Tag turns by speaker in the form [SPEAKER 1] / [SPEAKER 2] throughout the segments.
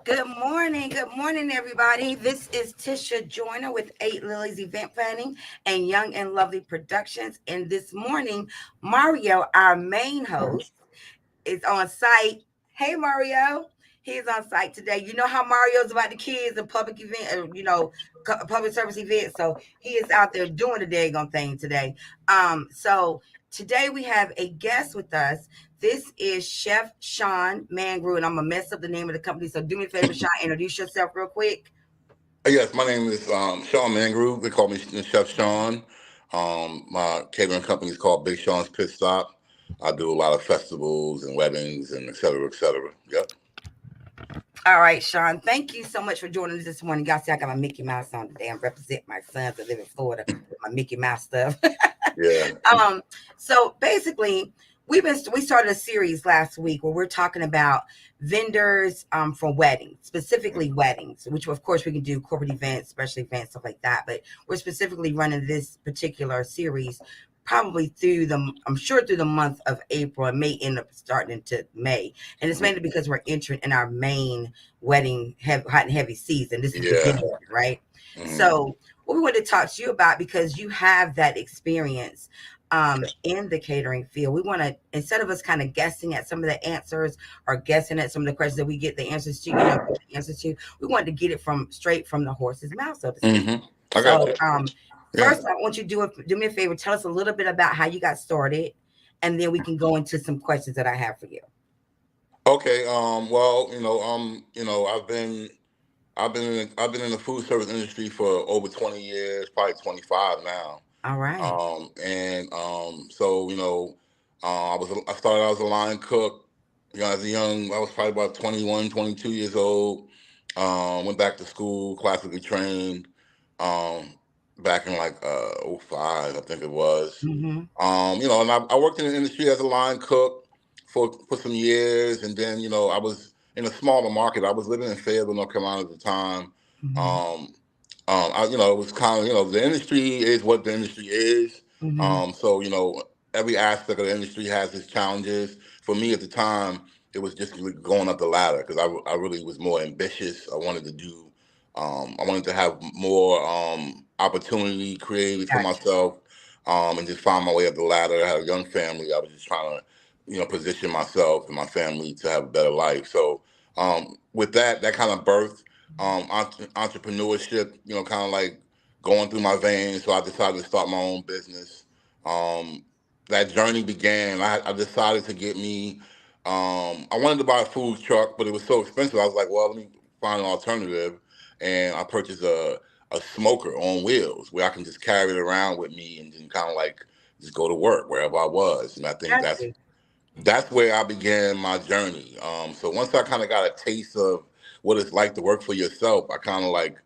[SPEAKER 1] Good morning, everybody. This is Tisha Joyner with Eight Lilies Event Planning and Young and Lovely Productions. And this morning, Mario, our main host, is on site. Hey, Mario. He's on site today. You know how Mario's about the kids and public event, public service events. So he is out there doing the daggone thing today. So today we have a guest with us. This is Chef Sean Mangroo, and I'm gonna mess up the name of the company. So do me a favor, Sean, introduce yourself real quick.
[SPEAKER 2] Yes, my name is Sean Mangroo. They call me Chef Sean. My catering company is called Big Sean's Pit Stop. I do a lot of festivals and weddings and et cetera, et cetera. Yep.
[SPEAKER 1] All right, Sean. Thank you so much for joining us this morning. Y'all see I got my Mickey Mouse on today. I'm represent my sons that live in Florida with my Mickey Mouse stuff.
[SPEAKER 2] Yeah.
[SPEAKER 1] um, so basically, we started a series last week where we're talking about vendors for weddings, specifically weddings, which of course we can do corporate events, special events, stuff like that. But we're specifically running this particular series probably I'm sure through the month of April, and may end up starting into May. And it's mainly because we're entering in our main wedding hot and heavy season. This is the
[SPEAKER 2] Yeah.
[SPEAKER 1] beginning, right?
[SPEAKER 2] Mm-hmm.
[SPEAKER 1] So what we want to talk to you about, because you have that experience in the catering field, we want to, instead of us kind of guessing at some of the answers or guessing at some of the questions that we get the answers to, the answers to, we wanted to get it straight from the horse's mouth, so to speak.
[SPEAKER 2] Mm-hmm. I got
[SPEAKER 1] So
[SPEAKER 2] you. Yeah.
[SPEAKER 1] first, I want you to do me a favor. Tell us a little bit about how you got started, and then we can go into some questions that I have for you.
[SPEAKER 2] Okay. Well, I've been in the food service industry for over 20 years, probably 25 now.
[SPEAKER 1] All right.
[SPEAKER 2] So I started out as a line cook. As a young, I was probably about 21, 22 years old. Went back to school, classically trained. Um, Back in like '05, I think it was.
[SPEAKER 1] Mm-hmm.
[SPEAKER 2] And I worked in the industry as a line cook for some years, and then I was in a smaller market. I was living in Fayetteville, North Carolina at the time.
[SPEAKER 1] Mm-hmm.
[SPEAKER 2] Um, it was kind of, the industry is what the industry is.
[SPEAKER 1] Mm-hmm.
[SPEAKER 2] So, every aspect of the industry has its challenges. For me at the time, it was just really going up the ladder because I really was more ambitious. I wanted to have more opportunity created for
[SPEAKER 1] Gotcha.
[SPEAKER 2] myself and just find my way up the ladder. I had a young family. I was just trying to, position myself and my family to have a better life. So with that kind of birth entrepreneurship, kind of like going through my veins. So I decided to start my own business. Um, that journey began. I decided to get me. I wanted to buy a food truck, but it was so expensive. I was like, well, let me find an alternative, and I purchased a smoker on wheels where I can just carry it around with me and then kind of like just go to work wherever I was. And I think
[SPEAKER 1] Gotcha.
[SPEAKER 2] that's where I began my journey. So once I kind of got a taste of what it's like to work for yourself, I kind of like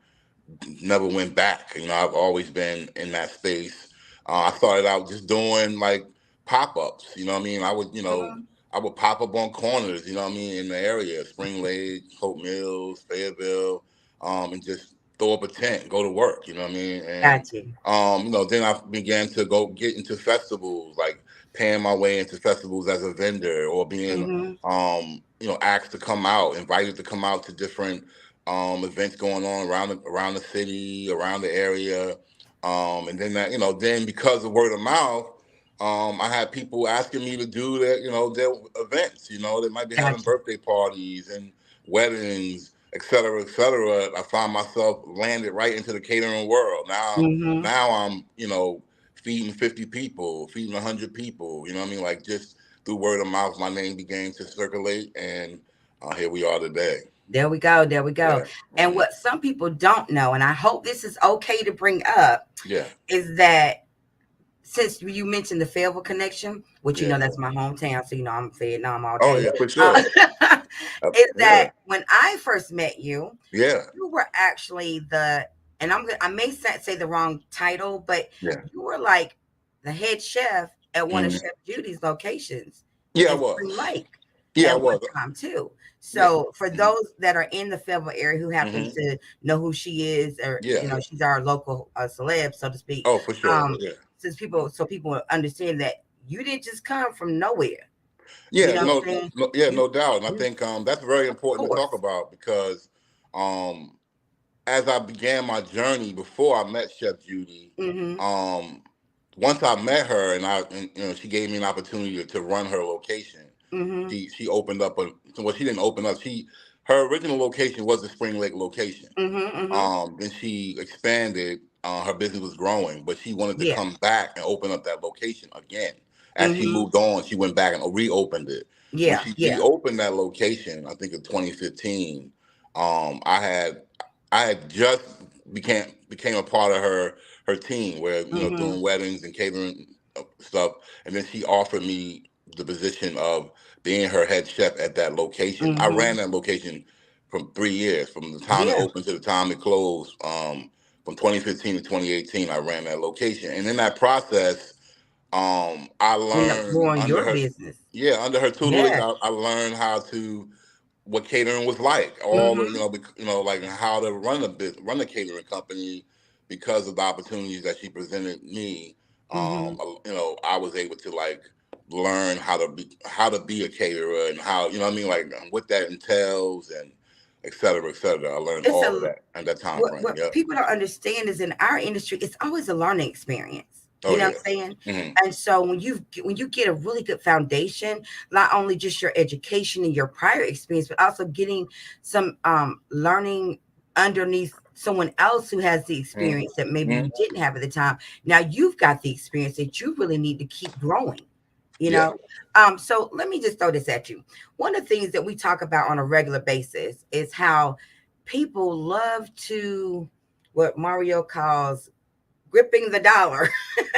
[SPEAKER 2] never went back. I've always been in that space. I started out just doing like pop ups. You know what I mean?
[SPEAKER 1] Mm-hmm.
[SPEAKER 2] I would pop up on corners. You know what I mean, in the area, Spring Lake, Hope Mills, Fayetteville, and just throw up a tent, go to work. You know what I mean? And
[SPEAKER 1] Gotcha.
[SPEAKER 2] then I began to go get into festivals, like paying my way into festivals as a vendor or being
[SPEAKER 1] Mm-hmm.
[SPEAKER 2] asked to come out, invited to come out to different events going on around the city, around the area, and then then because of word of mouth, I had people asking me to do their events. They might be having
[SPEAKER 1] Gotcha.
[SPEAKER 2] birthday parties and weddings, et cetera, et cetera. I found myself landed right into the catering world.
[SPEAKER 1] Mm-hmm.
[SPEAKER 2] Now I'm feeding 50 people, feeding 100 people. You know what I mean? Like just through word of mouth, my name began to circulate, and here we are today.
[SPEAKER 1] There we go. There we go.
[SPEAKER 2] Yeah.
[SPEAKER 1] And what some people don't know, and I hope this is okay to bring up,
[SPEAKER 2] Yeah.
[SPEAKER 1] is that since you mentioned the Fayetteville connection, which
[SPEAKER 2] Yeah.
[SPEAKER 1] that's my hometown, so I'm Vietnam all
[SPEAKER 2] Oh
[SPEAKER 1] day.
[SPEAKER 2] yeah, for
[SPEAKER 1] Uh,
[SPEAKER 2] sure.
[SPEAKER 1] is
[SPEAKER 2] Yeah.
[SPEAKER 1] that when I first met you,
[SPEAKER 2] Yeah.
[SPEAKER 1] you were actually and I may say the wrong title, but
[SPEAKER 2] Yeah.
[SPEAKER 1] you were like the head chef at one of
[SPEAKER 2] Hmm.
[SPEAKER 1] Chef Judy's locations
[SPEAKER 2] Yeah, I
[SPEAKER 1] in Spring
[SPEAKER 2] was.
[SPEAKER 1] Lake
[SPEAKER 2] Yeah, I
[SPEAKER 1] at one
[SPEAKER 2] was.
[SPEAKER 1] time too.
[SPEAKER 2] Yeah.
[SPEAKER 1] So for
[SPEAKER 2] Hmm.
[SPEAKER 1] those that are in the Fayetteville area who happen
[SPEAKER 2] Hmm.
[SPEAKER 1] to know who she is, or
[SPEAKER 2] Yeah.
[SPEAKER 1] she's our local celeb, so to speak.
[SPEAKER 2] Oh, for sure.
[SPEAKER 1] Um,
[SPEAKER 2] Yeah.
[SPEAKER 1] so people understand that you didn't just come from nowhere. You
[SPEAKER 2] Yeah,
[SPEAKER 1] know what I'm saying?
[SPEAKER 2] yeah,
[SPEAKER 1] You,
[SPEAKER 2] no doubt. And I
[SPEAKER 1] you
[SPEAKER 2] think that's very
[SPEAKER 1] of
[SPEAKER 2] important to talk
[SPEAKER 1] course.
[SPEAKER 2] about because um, as I began my journey before I met Chef Judy,
[SPEAKER 1] Mm-hmm.
[SPEAKER 2] um, once I met her and she gave me an opportunity to run her location.
[SPEAKER 1] Mm-hmm.
[SPEAKER 2] She opened up well, she didn't open up. Her original location was the Spring Lake location.
[SPEAKER 1] Mm-hmm. Mm-hmm.
[SPEAKER 2] Then she expanded. Her business was growing, but she wanted to
[SPEAKER 1] Yeah.
[SPEAKER 2] come back and open up that location again. As she
[SPEAKER 1] Mm-hmm.
[SPEAKER 2] moved on, she went back and reopened it. When
[SPEAKER 1] Yeah.
[SPEAKER 2] she
[SPEAKER 1] Yeah.
[SPEAKER 2] reopened that location, I think in 2015, I had just became a part of her team where
[SPEAKER 1] Mm-hmm.
[SPEAKER 2] doing weddings and catering stuff, and then she offered me the position of being her head chef at that location. I
[SPEAKER 1] Mm-hmm.
[SPEAKER 2] ran that location from 3 years, from the time it
[SPEAKER 1] Yeah.
[SPEAKER 2] opened to the time it closed. From 2015 to 2018, I ran that location, and in that process, I
[SPEAKER 1] End up
[SPEAKER 2] learned
[SPEAKER 1] growing your business.
[SPEAKER 2] under her tutelage,
[SPEAKER 1] Yes.
[SPEAKER 2] I learned how to what catering was like, all the
[SPEAKER 1] Mm-hmm.
[SPEAKER 2] like how to run a catering company because of the opportunities that she presented me.
[SPEAKER 1] Mm-hmm.
[SPEAKER 2] I was able to like learn how to be a caterer and how what I mean, like what that entails and et cetera, et cetera. I learned
[SPEAKER 1] It's
[SPEAKER 2] all of
[SPEAKER 1] a
[SPEAKER 2] that at that time
[SPEAKER 1] what
[SPEAKER 2] frame.
[SPEAKER 1] what
[SPEAKER 2] Yep.
[SPEAKER 1] people don't understand is in our industry, it's always a learning experience.
[SPEAKER 2] Oh
[SPEAKER 1] You know what
[SPEAKER 2] yeah.
[SPEAKER 1] I'm saying?
[SPEAKER 2] Hmm.
[SPEAKER 1] And so when you get a really good foundation, not only just your education and your prior experience, but also getting some learning underneath someone else who has the experience that maybe
[SPEAKER 2] Hmm.
[SPEAKER 1] you didn't have at the time. Now you've got the experience that you really need to keep growing. You
[SPEAKER 2] Yeah.
[SPEAKER 1] know, so let me just throw this at you. One of the things that we talk about on a regular basis is how people love to what Mario calls gripping the dollar.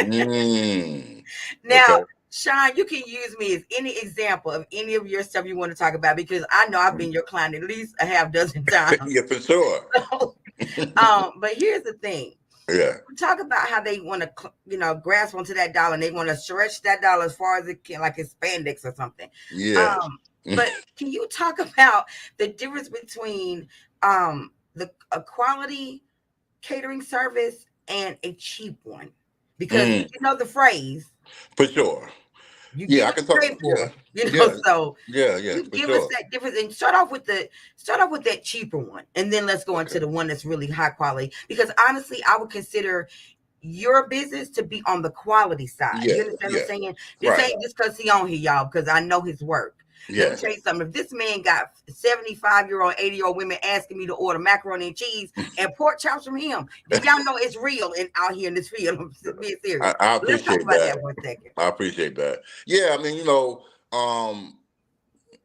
[SPEAKER 2] Mm.
[SPEAKER 1] Now,
[SPEAKER 2] Okay.
[SPEAKER 1] Sean, you can use me as any example of any of your stuff you want to talk about because I know I've been your client at least a half dozen times.
[SPEAKER 2] Yeah, for sure.
[SPEAKER 1] So, but here's the thing.
[SPEAKER 2] Yeah.
[SPEAKER 1] We talk about how they want to, grasp onto that dollar and they want to stretch that dollar as far as it can, like it's spandex or something.
[SPEAKER 2] Yeah.
[SPEAKER 1] Um, but can you talk about the difference between the a quality catering service and a cheap one? Because
[SPEAKER 2] Mm.
[SPEAKER 1] you know the phrase,
[SPEAKER 2] For sure.
[SPEAKER 1] you
[SPEAKER 2] Yeah,
[SPEAKER 1] get
[SPEAKER 2] I
[SPEAKER 1] what
[SPEAKER 2] can
[SPEAKER 1] you
[SPEAKER 2] talk.
[SPEAKER 1] pay
[SPEAKER 2] Yeah.
[SPEAKER 1] for,
[SPEAKER 2] Yeah.
[SPEAKER 1] so
[SPEAKER 2] Yeah. Yeah.
[SPEAKER 1] you
[SPEAKER 2] For
[SPEAKER 1] give us
[SPEAKER 2] sure.
[SPEAKER 1] that difference and start off with that cheaper one, and then let's go into
[SPEAKER 2] Okay.
[SPEAKER 1] the one that's really high quality. Because honestly, I would consider your business to be on the quality side.
[SPEAKER 2] Yeah.
[SPEAKER 1] You understand what I'm
[SPEAKER 2] Yeah.
[SPEAKER 1] saying? This
[SPEAKER 2] Right.
[SPEAKER 1] ain't just because he on here, y'all, because I know his work. Let me
[SPEAKER 2] Yeah.
[SPEAKER 1] tell you something. If this man got 75-year-old, 80-year-old women asking me to order macaroni and cheese and pork chops from him, then y'all know it's real and out here in this field. I'm being serious.
[SPEAKER 2] I
[SPEAKER 1] But let's talk
[SPEAKER 2] appreciate
[SPEAKER 1] about
[SPEAKER 2] that.
[SPEAKER 1] that for a second.
[SPEAKER 2] I appreciate that. Yeah. I mean, um,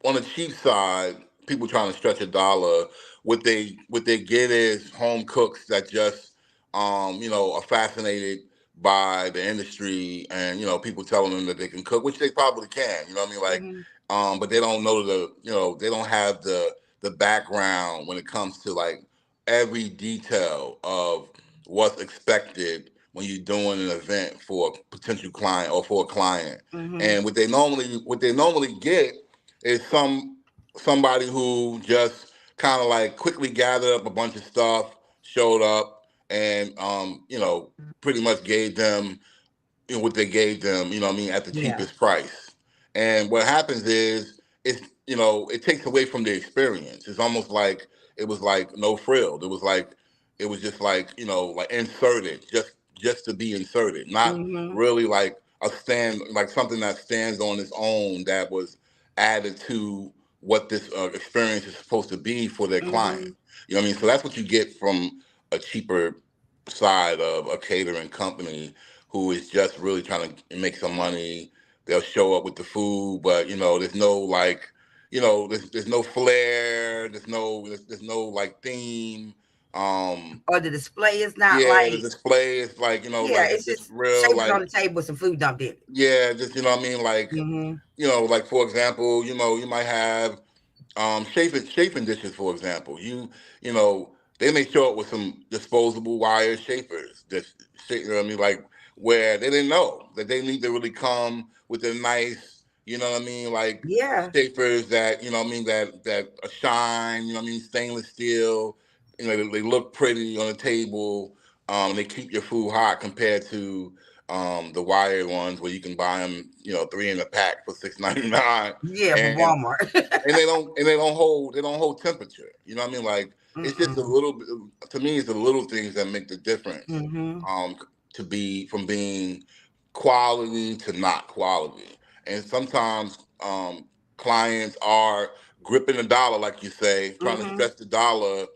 [SPEAKER 2] on the cheap side, people trying to stretch a dollar. What they get is home cooks that just are fascinated by the industry, and people telling them that they can cook, which they probably can. You know what I mean? Like,
[SPEAKER 1] Mm-hmm.
[SPEAKER 2] but they don't know they don't have the background when it comes to like every detail of what's expected when you're doing an event for a potential client or for a client.
[SPEAKER 1] Mm-hmm.
[SPEAKER 2] And what they normally get is somebody who just kind of like quickly gathered up a bunch of stuff, showed up, and pretty much gave them what they gave them, you know what I mean, at the
[SPEAKER 1] Yeah.
[SPEAKER 2] cheapest price. And what happens is it takes away from the experience. It's almost like it was like no frill. It was just like, like inserted, just to be inserted, not
[SPEAKER 1] Mm-hmm.
[SPEAKER 2] really like a stand, like something that stands on its own that was added to what this experience is supposed to be for their client.
[SPEAKER 1] Mm-hmm.
[SPEAKER 2] You know what I mean? So that's what you get from a cheaper side of a catering company who is just really trying to make some money. They'll show up with the food, but there's no like, there's no flair. There's no like theme. Um,
[SPEAKER 1] Or the display is not
[SPEAKER 2] yeah, the
[SPEAKER 1] like,
[SPEAKER 2] display is like,
[SPEAKER 1] yeah,
[SPEAKER 2] like it's
[SPEAKER 1] it's
[SPEAKER 2] just
[SPEAKER 1] just
[SPEAKER 2] real
[SPEAKER 1] shapers
[SPEAKER 2] like,
[SPEAKER 1] on the table with some food dumped in it.
[SPEAKER 2] yeah, just what I mean, like,
[SPEAKER 1] Mm-hmm.
[SPEAKER 2] like for example, you might have chafing dishes, for example. You know, they may show up with some disposable wire shapers. You know what I mean? Like where they didn't know that they need to really come with a nice, you know what I mean, like
[SPEAKER 1] Yeah.
[SPEAKER 2] shapers that you know what I mean that shine. You know what I mean, stainless steel. They look pretty on the table. They keep your food hot compared to the wired ones where you can buy them, three in a pack for $6.99,
[SPEAKER 1] Yeah, from
[SPEAKER 2] and
[SPEAKER 1] Walmart.
[SPEAKER 2] they don't hold temperature. You know what I mean? Like, it's just a
[SPEAKER 1] Mm-mm.
[SPEAKER 2] little bit. To me, it's the little things that make the difference.
[SPEAKER 1] Mm-hmm.
[SPEAKER 2] To be from being quality to not quality, and sometimes clients are gripping the dollar, like you say, trying to
[SPEAKER 1] Mm-hmm.
[SPEAKER 2] stretch the dollar,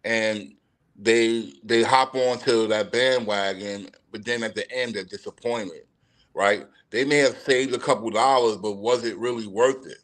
[SPEAKER 2] and they hop onto that bandwagon, but then at the end they're disappointed, right? They may have saved a couple dollars, but was it really worth it?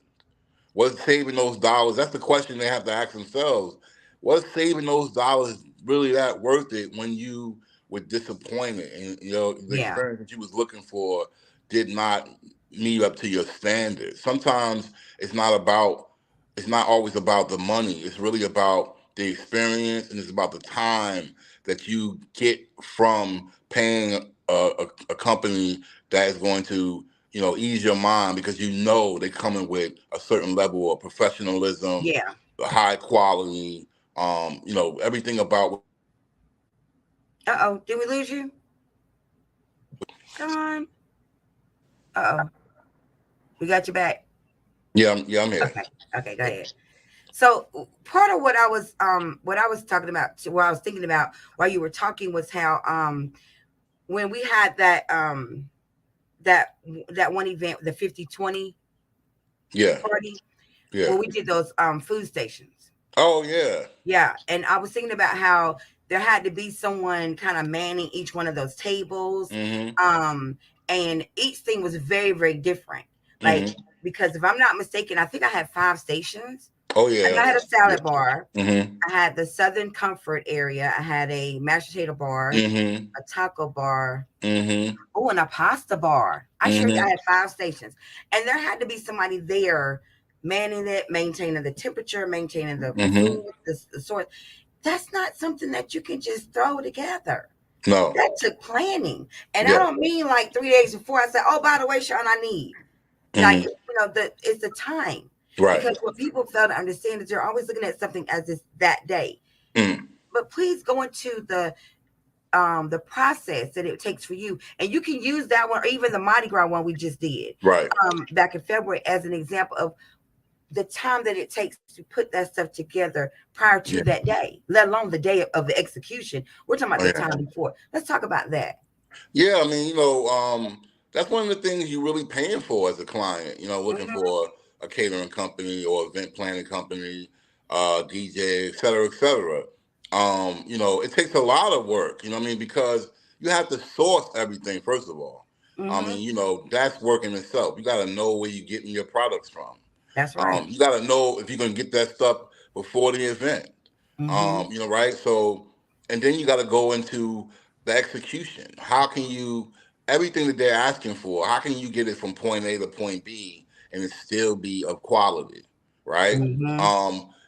[SPEAKER 2] Was saving those dollars? That's the question they have to ask themselves. Was saving those dollars really that worth it when you were disappointed and the
[SPEAKER 1] Yeah.
[SPEAKER 2] experience that you was looking for did not meet up to your standards? Sometimes it's not about it's not always about the money. It's really about the experience, and it's about the time that you get from paying a company that is going to ease your mind, because they're coming with a certain level of professionalism,
[SPEAKER 1] Yeah.
[SPEAKER 2] high quality, everything about what you're looking for.
[SPEAKER 1] Uh-oh. Did we lose you? Sean? Uh-oh. We got you back.
[SPEAKER 2] Yeah, I'm here.
[SPEAKER 1] Okay. Okay, go ahead. So part of what I was talking about, what I was thinking about while you were talking was how when we had that that one event, the 50/20
[SPEAKER 2] Yeah,
[SPEAKER 1] party,
[SPEAKER 2] yeah.
[SPEAKER 1] where we did those food stations.
[SPEAKER 2] Oh yeah.
[SPEAKER 1] Yeah, and I was thinking about how there had to be someone kind of manning each one of those tables,
[SPEAKER 2] Mhm.
[SPEAKER 1] um, and each thing was very, very different. Like,
[SPEAKER 2] Mhm.
[SPEAKER 1] because if I'm not mistaken, I think I had 5 stations.
[SPEAKER 2] Oh
[SPEAKER 1] Like,
[SPEAKER 2] yeah.
[SPEAKER 1] I had a
[SPEAKER 2] Yeah.
[SPEAKER 1] salad bar,
[SPEAKER 2] Mhm.
[SPEAKER 1] I had the Southern Comfort area, I had a mashed potato bar,
[SPEAKER 2] Mhm.
[SPEAKER 1] a taco bar,
[SPEAKER 2] Mhm.
[SPEAKER 1] oh, and a pasta bar. I
[SPEAKER 2] Mhm.
[SPEAKER 1] had 5 stations, and there had to be somebody there manning it, maintaining the temperature, maintaining the
[SPEAKER 2] Mhm.
[SPEAKER 1] food, the sort. That's not something that you can just throw together.
[SPEAKER 2] No.
[SPEAKER 1] That took planning, and I
[SPEAKER 2] Yeah.
[SPEAKER 1] don't mean like 3 days before. I said, "Oh, by the way, Sean, I need." Like,
[SPEAKER 2] Mhm.
[SPEAKER 1] it's the time,
[SPEAKER 2] Right.
[SPEAKER 1] because what people fail to understand is they're always looking at something as it's that day.
[SPEAKER 2] Mm.
[SPEAKER 1] But please go into the process that it takes for you, and you can use that one or even the Mardi Gras one we just did
[SPEAKER 2] Right.
[SPEAKER 1] back in February as an example of the time that it takes to put that stuff together prior to
[SPEAKER 2] Yeah.
[SPEAKER 1] that day, let alone the day of the execution. We're talking about
[SPEAKER 2] Oh
[SPEAKER 1] the
[SPEAKER 2] yeah.
[SPEAKER 1] time before. Let's talk about that.
[SPEAKER 2] Yeah, I mean, that's one of the things you're really paying for as a client. Looking
[SPEAKER 1] Hmm.
[SPEAKER 2] for a catering company or event planning company, DJ, et cetera, et cetera. It takes a lot of work. You know what I mean? Because you have to source everything first of all. I
[SPEAKER 1] Hmm.
[SPEAKER 2] mean, that's work in itself. You got to know where you're getting your products from.
[SPEAKER 1] That's right.
[SPEAKER 2] You got to know if you're gonna get that stuff before the event.
[SPEAKER 1] Hmm.
[SPEAKER 2] Right? So, and then you got to go into the execution. How can you everything that they're asking for? How can you get it from point A to point B and it still be of quality, right?
[SPEAKER 1] Hmm.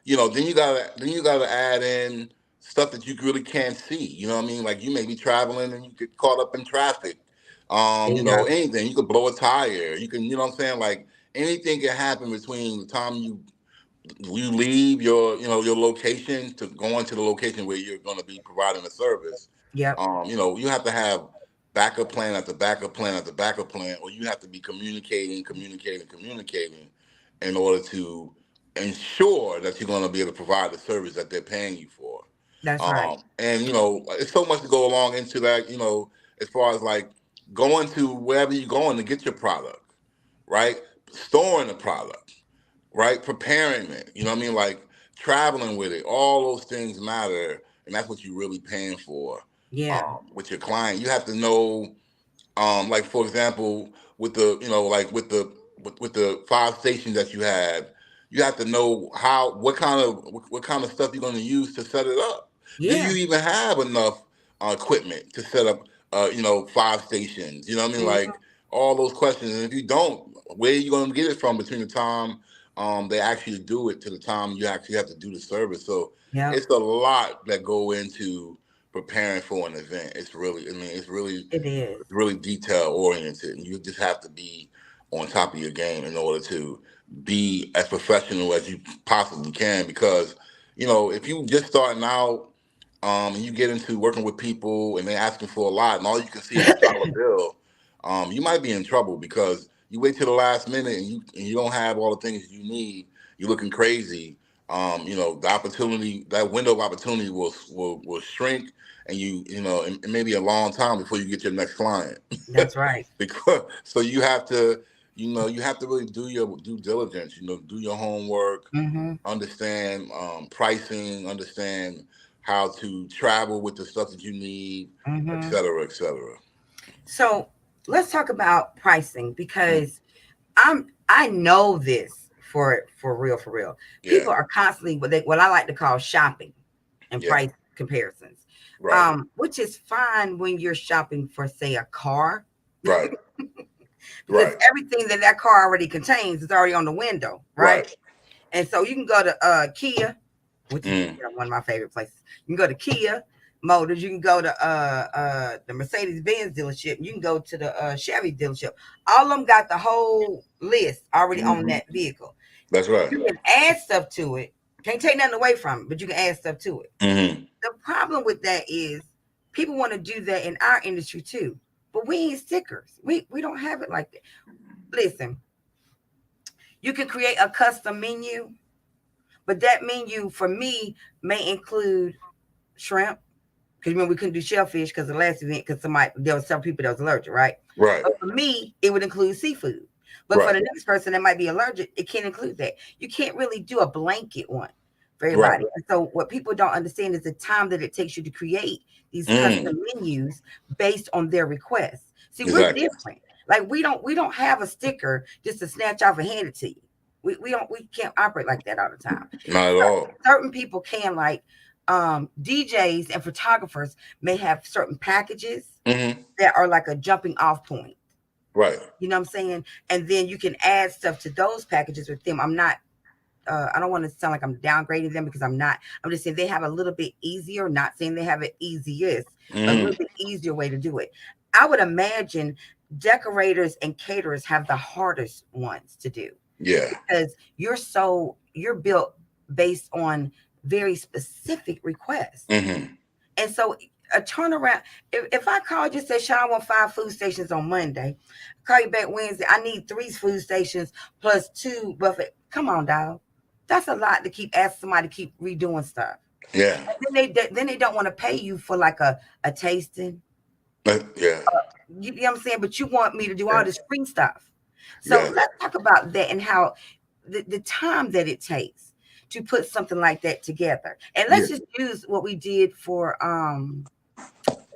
[SPEAKER 2] Then you gotta add in stuff that you really can't see. You know what I mean? Like, you may be traveling and you get caught up in traffic.
[SPEAKER 1] There you go.
[SPEAKER 2] Anything. You could blow a tire. You can, you know what I'm saying? Like, anything can happen between the time you leave your location to go into the location where you're going to be providing a service.
[SPEAKER 1] Yep.
[SPEAKER 2] You have to have backup plan after backup plan after backup plan, or you have to be communicating in order to ensure that you're going to be able to provide the service that they're paying you for.
[SPEAKER 1] That's right.
[SPEAKER 2] And it's so much to go along into that. As far as like going to wherever you're going to get your product, right? Storing the product, right? Preparing it, you know what I mean? Like, traveling with it, all those things matter, and that's what you're really paying for.
[SPEAKER 1] Yeah.
[SPEAKER 2] With your client, you have to know, like, for example, with the, like, with the 5 stations that you have, you have to know what kind of stuff you're going to use to set it up. Do
[SPEAKER 1] Yeah.
[SPEAKER 2] you even have enough equipment to set up, 5 stations? You know what I mean?
[SPEAKER 1] Hmm.
[SPEAKER 2] Like, all those questions. And if you don't, where are you going to get it from between the time they actually do it to the time you actually have to do the service? So
[SPEAKER 1] Yep.
[SPEAKER 2] it's a lot that go into preparing for an event.
[SPEAKER 1] It is.
[SPEAKER 2] It's really detail oriented, and you just have to be on top of your game in order to be as professional as you possibly can. Because if you just starting out, and you get into working with people and they're asking for a lot, and all you can see is a dollar bill, you might be in trouble because you wait till the last minute and you don't have all the things you need. You're looking crazy. The opportunity, that window of opportunity will shrink, and it may be a long time before you get your next client.
[SPEAKER 1] That's right.
[SPEAKER 2] Because so you have to really do your due diligence. Do your homework,
[SPEAKER 1] Mm-hmm.
[SPEAKER 2] understand pricing, understand how to travel with the stuff that you need, et
[SPEAKER 1] Mm-hmm.
[SPEAKER 2] cetera, et cetera.
[SPEAKER 1] So let's talk about pricing
[SPEAKER 2] Mm.
[SPEAKER 1] because I know this for real, for real.
[SPEAKER 2] Yeah,
[SPEAKER 1] People are constantly what I like to call shopping and
[SPEAKER 2] yeah,
[SPEAKER 1] price comparisons.
[SPEAKER 2] right,
[SPEAKER 1] Which is fine when you're shopping for, say, a car,
[SPEAKER 2] right,
[SPEAKER 1] because
[SPEAKER 2] right,
[SPEAKER 1] everything that car already contains is already on the window, right?
[SPEAKER 2] right.
[SPEAKER 1] And so you can go to Kia, which is
[SPEAKER 2] Mm,
[SPEAKER 1] one of my favorite places. You can go to Kia Motors. You can go to the Mercedes Benz dealership. You can go to the Chevy dealership. All of them got the whole list already on
[SPEAKER 2] hmm.
[SPEAKER 1] that vehicle.
[SPEAKER 2] That's right.
[SPEAKER 1] You can add stuff to it. Can't take nothing away from it, but you can add stuff to it.
[SPEAKER 2] Hmm.
[SPEAKER 1] The problem with that is people want to do that in our industry too, but we ain't stickers. We don't have it like that. Listen, you can create a custom menu, but that menu for me may include shrimp. Because remember we couldn't do shellfish because the last event, because there was some people that was allergic, right?
[SPEAKER 2] Right,
[SPEAKER 1] But for me, it would include seafood. But for
[SPEAKER 2] right,
[SPEAKER 1] the next person that might be allergic, it can't include that. You can't really do a blanket one for
[SPEAKER 2] right.
[SPEAKER 1] everybody. And so what people don't understand is the time that it takes you to create these
[SPEAKER 2] Mm,
[SPEAKER 1] custom menus based on their requests. See, we're
[SPEAKER 2] exactly.
[SPEAKER 1] different. Like we don't have a sticker just to snatch off and hand it to you. We can't operate like that all the time.
[SPEAKER 2] Not at all.
[SPEAKER 1] Certain people can, like DJs and photographers may have certain packages
[SPEAKER 2] Hmm.
[SPEAKER 1] that are like a jumping off point.
[SPEAKER 2] Right.
[SPEAKER 1] You know what I'm saying? And then you can add stuff to those packages with them. I don't want to sound like I'm downgrading them because I'm not. I'm just saying they have a little bit easier, not saying they have it easiest, but a little
[SPEAKER 2] Hmm.
[SPEAKER 1] bit easier way to do it. I would imagine decorators and caterers have the hardest ones to do
[SPEAKER 2] Yeah.
[SPEAKER 1] because you're built based on very specific requests.
[SPEAKER 2] Hmm.
[SPEAKER 1] And so a turnaround, if I called you and said, Sean, I want 5 food stations on Monday, call you back Wednesday, I need 3 food stations plus 2 buffet. Come on, dog. That's a lot to keep asking somebody to keep redoing stuff.
[SPEAKER 2] Yeah.
[SPEAKER 1] Then they don't want to pay you for like a tasting.
[SPEAKER 2] Yeah.
[SPEAKER 1] You know what I'm saying? But you want me to do all
[SPEAKER 2] Yeah.
[SPEAKER 1] this free stuff. So
[SPEAKER 2] Yeah.
[SPEAKER 1] let's talk about that and how the time that it takes to put something like that together. And
[SPEAKER 2] Yeah.
[SPEAKER 1] let's just use what we did for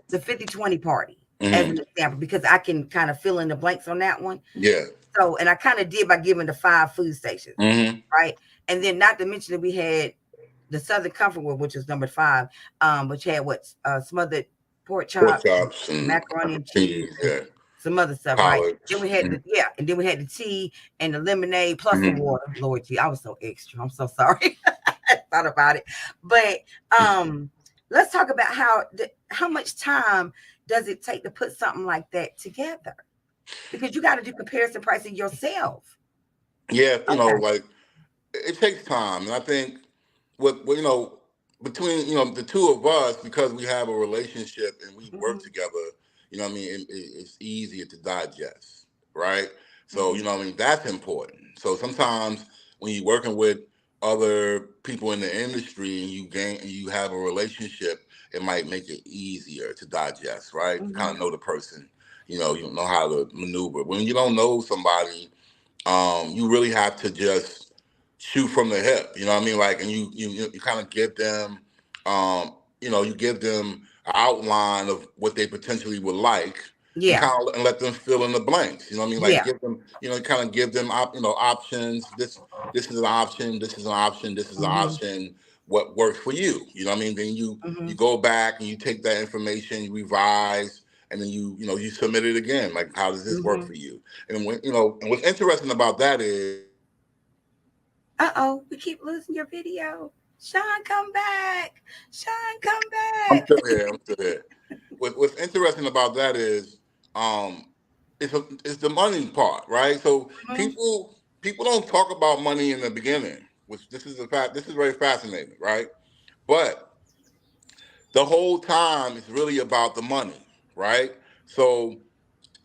[SPEAKER 1] the 50/20 party as
[SPEAKER 2] Hmm.
[SPEAKER 1] an example, because I can kind of fill in the blanks on that one.
[SPEAKER 2] Yeah.
[SPEAKER 1] So, and I kind of did by giving the 5 food stations,
[SPEAKER 2] Hmm.
[SPEAKER 1] right? And then not to mention that we had the Southern Comfort Wood, which was number 5, which had smothered pork
[SPEAKER 2] Pork
[SPEAKER 1] chops,
[SPEAKER 2] chops and
[SPEAKER 1] macaroni and cheese,
[SPEAKER 2] cheese.
[SPEAKER 1] and
[SPEAKER 2] Yeah.
[SPEAKER 1] some other stuff, right? Then
[SPEAKER 2] Collards.
[SPEAKER 1] we had and then we had the tea and the lemonade plus the
[SPEAKER 2] Mm-hmm.
[SPEAKER 1] water. Lord gee, I was so extra. I'm so sorry. I thought about it. But let's talk about how much time does it take to put something like that together? Because you got to do comparison pricing yourself.
[SPEAKER 2] Yeah.
[SPEAKER 1] Okay.
[SPEAKER 2] Like it takes time, and I think what between the two of us, because we have a relationship and we work
[SPEAKER 1] Hmm.
[SPEAKER 2] together. What I mean, it's easier to digest, right? So
[SPEAKER 1] Hmm.
[SPEAKER 2] I mean, that's important. So sometimes when you're working with other people in the industry and you have a relationship, it might make it easier to digest, right? You kind
[SPEAKER 1] Hmm.
[SPEAKER 2] of know the person, you know how to maneuver. When you don't know somebody, you really have to just shoot from the hip. You know what I mean? Like, and you kind of give them, you give them an outline of what they potentially would like, and
[SPEAKER 1] Yeah.
[SPEAKER 2] kind of and let them fill in the blanks. You know what I mean? Like,
[SPEAKER 1] Yeah.
[SPEAKER 2] give them, kind of give them, options. This is an option. This is an option. This is an
[SPEAKER 1] Hmm.
[SPEAKER 2] option. What works for you? You know what I mean? Then you
[SPEAKER 1] Hmm.
[SPEAKER 2] go back and you take that information, you revise, and then you submit it again. Like, how does this work
[SPEAKER 1] Hmm.
[SPEAKER 2] for you? And what's interesting about that is
[SPEAKER 1] Uh-oh, we keep losing your video. Sean, come back. Sean, come
[SPEAKER 2] I'm still
[SPEAKER 1] back.
[SPEAKER 2] here. I'm still here. What's interesting about that is um, it's the money part, right? So
[SPEAKER 1] Hmm.
[SPEAKER 2] people don't talk about money in the beginning, which this is a fact. This is very fascinating, right? But the whole time it's really about the money, right? So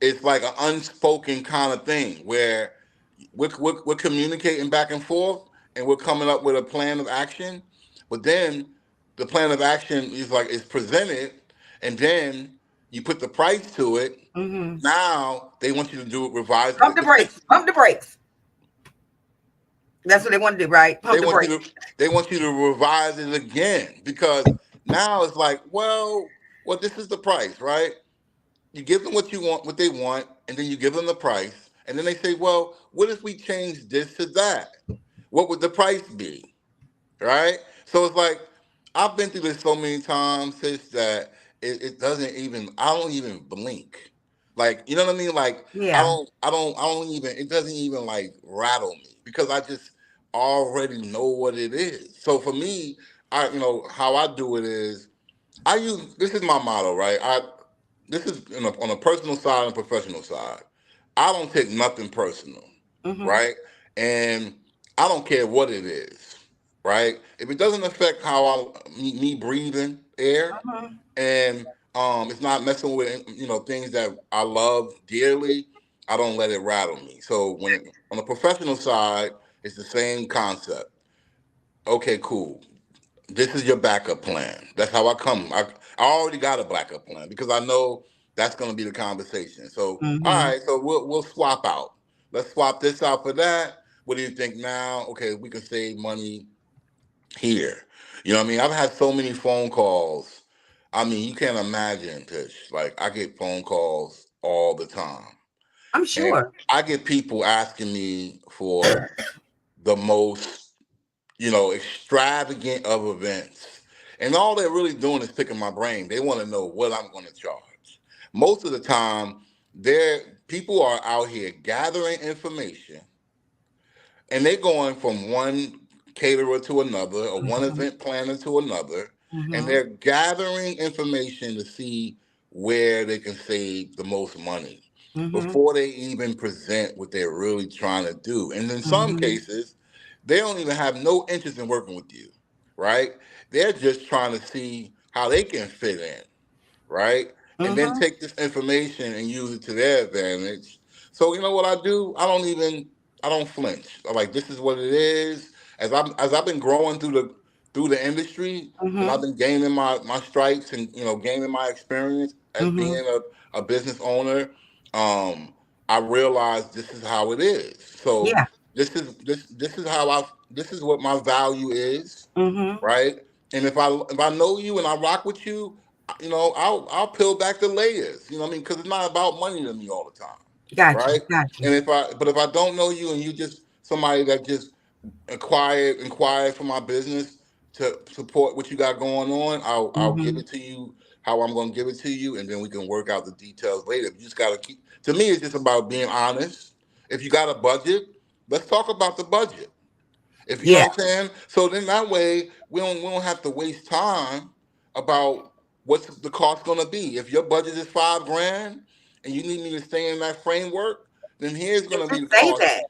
[SPEAKER 2] it's like an unspoken kind of thing where we're communicating back and forth and we're coming up with a plan of action. But then the plan of action is presented, and then you put the price to it.
[SPEAKER 1] Mm-hmm.
[SPEAKER 2] Now they want you to do it, revise
[SPEAKER 1] Pump the
[SPEAKER 2] the same.
[SPEAKER 1] brakes. Pump the brakes. That's what they want to do, right?
[SPEAKER 2] They
[SPEAKER 1] Pump the
[SPEAKER 2] want you
[SPEAKER 1] brakes.
[SPEAKER 2] to they want you to revise it again because now it's like, well, this is the price, right? You give them what you want, what they want, and then you give them the price, and then they say, well, what if we change this to that? What would the price be? Right? So it's like I've been through this so many times, sis, that it doesn't even I don't even blink. Like, you know what I mean? Like
[SPEAKER 1] Yeah.
[SPEAKER 2] I don't even it doesn't even like rattle me because I just already know what it is. So for me, how I do it is I use this is my motto, right? I this is on a personal side and professional side. I don't take nothing personal,
[SPEAKER 1] Mm-hmm.
[SPEAKER 2] right? And I don't care what it is, right? If it doesn't affect how me breathing air,
[SPEAKER 1] Mm-hmm.
[SPEAKER 2] and it's not messing with things that I love dearly, I don't let it rattle me. So on the professional side, it's the same concept. Okay, cool, this is your backup plan. That's how I come. I already got a backup plan because I know that's going to be the conversation. So, all
[SPEAKER 1] Mm-hmm.
[SPEAKER 2] right, so we'll swap out. Let's swap this out for that. What do you think now? Okay, we can save money here. You know what I mean? I've had so many phone calls. I mean, you can't imagine, Tish. Like, I get phone calls all the time.
[SPEAKER 1] I'm
[SPEAKER 2] And
[SPEAKER 1] sure.
[SPEAKER 2] I get people asking me for the most extravagant of events. And all they're really doing is picking my brain. They want to know what I'm going to charge. Most of the time, people are out here gathering information and they're going from one caterer to another or one
[SPEAKER 1] Mm-hmm.
[SPEAKER 2] event planner to another, and
[SPEAKER 1] Mm-hmm.
[SPEAKER 2] they're gathering information to see where they can save the most money
[SPEAKER 1] Mm-hmm.
[SPEAKER 2] before they even present what they're really trying to do. And in some
[SPEAKER 1] Mm-hmm.
[SPEAKER 2] cases, they don't even have no interest in working with you, right? They're just trying to see how they can fit in, right? And then
[SPEAKER 1] Mm-hmm.
[SPEAKER 2] take this information and use it to their advantage. So you know what I do? I don't flinch. I'm like, this is what it is. As I've been growing through the industry, and
[SPEAKER 1] Mm-hmm.
[SPEAKER 2] I've been gaining my stripes and gaining my experience as
[SPEAKER 1] Mm-hmm.
[SPEAKER 2] being a business owner. Um, I realized this is how it is. So
[SPEAKER 1] Yeah.
[SPEAKER 2] this is how I this is what my value is,
[SPEAKER 1] Mm-hmm.
[SPEAKER 2] right? And if I know you and I rock with you, I'll peel back the layers. You know what I mean? Because it's not about money to me all the time,
[SPEAKER 1] Got you.
[SPEAKER 2] right?
[SPEAKER 1] Got you.
[SPEAKER 2] And if I don't know you and you just somebody that just inquired for my business to support what you got going on, I'll give
[SPEAKER 1] Mm-hmm.
[SPEAKER 2] it to you how I'm going to give it to you, and then we can work out the details later. You just got to keep. To me, it's just about being honest. If you got a budget, let's talk about the budget. If you know
[SPEAKER 1] Yeah.
[SPEAKER 2] what I'm saying, so then that way we don't have to waste time about what's the cost going to be. If your budget is 5 grand and you need me to stay in that framework, then here's
[SPEAKER 1] And
[SPEAKER 2] going to be
[SPEAKER 1] just
[SPEAKER 2] the
[SPEAKER 1] say
[SPEAKER 2] cost.
[SPEAKER 1] that.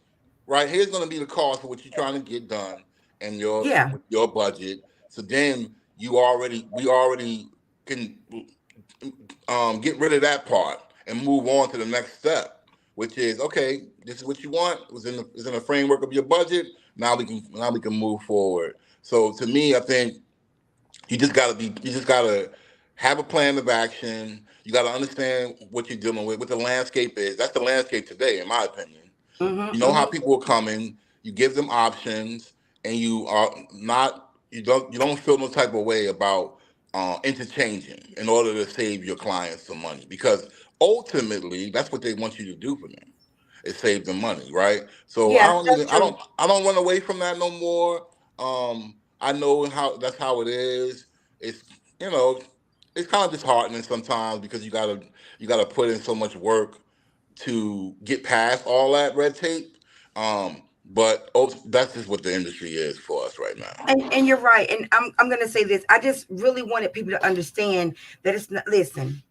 [SPEAKER 2] Right here's going to be the cost of what you're trying to get done and your
[SPEAKER 1] Yeah.
[SPEAKER 2] with your budget. So then we already can get rid of that part and move on to the next step, which is okay. This is what you want. It was in the framework of your budget. Now we can move forward. So to me, I think you just gotta have a plan of action. You gotta understand what you're dealing with, what the landscape is. That's the landscape today, in my opinion.
[SPEAKER 1] Mm-hmm.
[SPEAKER 2] You know how
[SPEAKER 1] Mm-hmm.
[SPEAKER 2] people are coming. You give them options, and you don't feel no type of way about interchanging in order to save your clients some money because ultimately that's what they want you to do for them is save them money, right? So
[SPEAKER 1] Yeah, that's true.
[SPEAKER 2] I don't run away from that no more. I know how that's how it is. It's you know it's kind of disheartening sometimes because you gotta put in so much work to get past all that red tape. But that's just what the industry is for us right now.
[SPEAKER 1] And you're right. And I'm gonna say this. I just really wanted people to understand that it's not. Listen,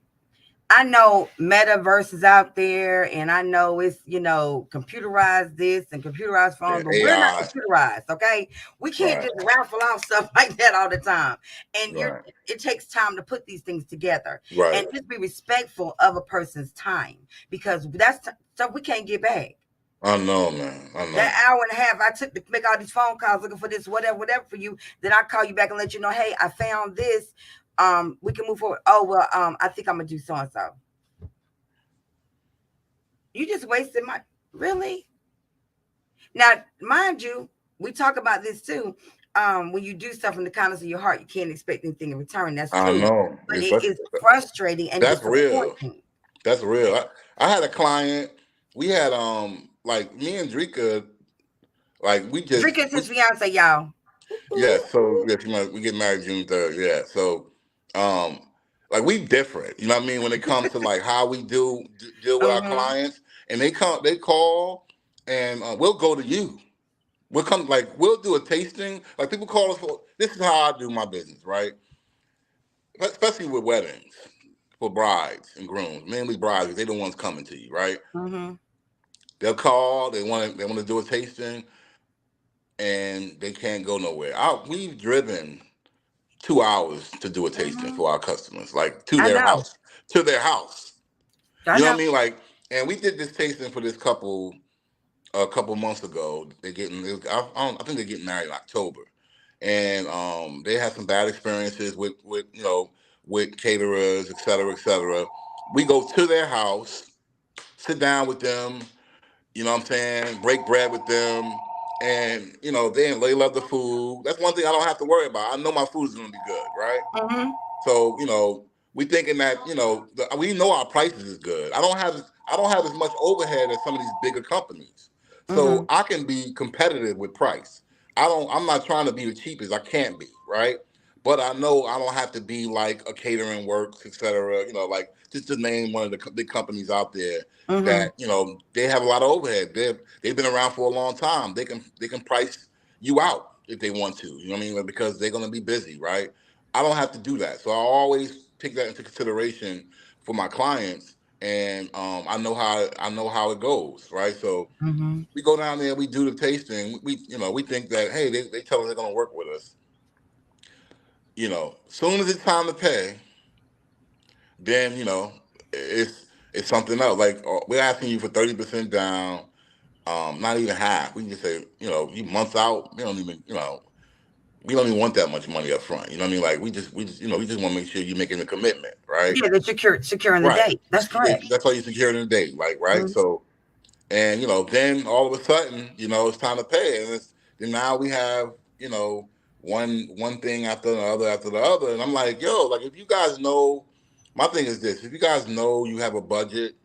[SPEAKER 1] I know metaverse is out there, and I know it's computerized this and computerized
[SPEAKER 2] Yeah,
[SPEAKER 1] phones, but we're not
[SPEAKER 2] AI.
[SPEAKER 1] computerized. Okay, we can't
[SPEAKER 2] Right,
[SPEAKER 1] just raffle off stuff like that all the time. And
[SPEAKER 2] right,
[SPEAKER 1] it takes time to put these things together, and
[SPEAKER 2] right.
[SPEAKER 1] just be respectful of a person's time, because that's stuff we can't get back.
[SPEAKER 2] I know, man. I
[SPEAKER 1] That
[SPEAKER 2] know.
[SPEAKER 1] hour and a half I took to make all these phone calls looking for this, whatever for you, then I call you back and let you know, hey, I found this. We can move forward. Oh well, I think I'm gonna do so and so. You just wasted my really. Now, mind you, we talk about this too. When you do stuff from the kindness of your heart, you can't expect anything in return. That's
[SPEAKER 2] I
[SPEAKER 1] true,
[SPEAKER 2] know.
[SPEAKER 1] but it is frustrating and
[SPEAKER 2] That's real.
[SPEAKER 1] disappointing.
[SPEAKER 2] That's real. I had a client. We had like me and Drika, like
[SPEAKER 1] Drink is his fiance, y'all.
[SPEAKER 2] yeah. So yes, we get married June 3rd. Yeah. So um like we different. You know what I mean when it comes to like how we deal with our
[SPEAKER 1] Mm-hmm.
[SPEAKER 2] clients, and they call, and we'll go to you. We'll come, like we'll do a tasting. Like people call us for, this is how I do my business, right? Especially with weddings for brides and grooms, mainly brides, because they're the ones coming to you, right?
[SPEAKER 1] Mm-hmm.
[SPEAKER 2] They'll call, they want to do a tasting, and they can't go nowhere. We've driven 2 hours to do a tasting
[SPEAKER 1] Mm-hmm.
[SPEAKER 2] for our customers, like
[SPEAKER 1] I know.
[SPEAKER 2] to their house.
[SPEAKER 1] I
[SPEAKER 2] You know
[SPEAKER 1] know.
[SPEAKER 2] what I mean? Like, and we did this tasting for this couple a couple months ago. I think they're getting married in October, and they had some bad experiences with with caterers, et cetera, et cetera. We go to their house, sit down with them, you know what I'm saying, break bread with them, and they love the food. That's one thing I don't have to worry about. I know my food's gonna be good, right?
[SPEAKER 1] Mm-hmm.
[SPEAKER 2] So we thinking that we know our prices is good. I don't have as much overhead as some of these bigger companies,
[SPEAKER 1] Mm-hmm.
[SPEAKER 2] so I can be competitive with price. I'm not trying to be the cheapest. I can't be, right. But I know I don't have to be like a catering works, etc. Like just to name one of the big companies out there
[SPEAKER 1] Mm-hmm.
[SPEAKER 2] that they have a lot of overhead. They've been around for a long time. They can price you out if they want to. You know what I mean? Because they're gonna be busy, right? I don't have to do that. So I always take that into consideration for my clients, and I know how it goes, right? So
[SPEAKER 1] Mm-hmm.
[SPEAKER 2] we go down there, we do the tasting. We think that, hey, they tell us they're gonna work with us. Soon as it's time to pay, then it's something else. Like we're asking you for 30% down, not even half. We can just say, you months out, we don't even want that much money up front. You know what I mean? Like we just want to make sure you're making a commitment, right?
[SPEAKER 1] Yeah, they're securing the
[SPEAKER 2] Right.
[SPEAKER 1] date. That's correct.
[SPEAKER 2] That's why you're securing the date, like, right?
[SPEAKER 1] Mm-hmm.
[SPEAKER 2] So, and then all of a sudden, it's time to pay, and then now we have one thing after the other, and I'm like, yo, like if you guys know, my thing is this: if you guys know you have a budget,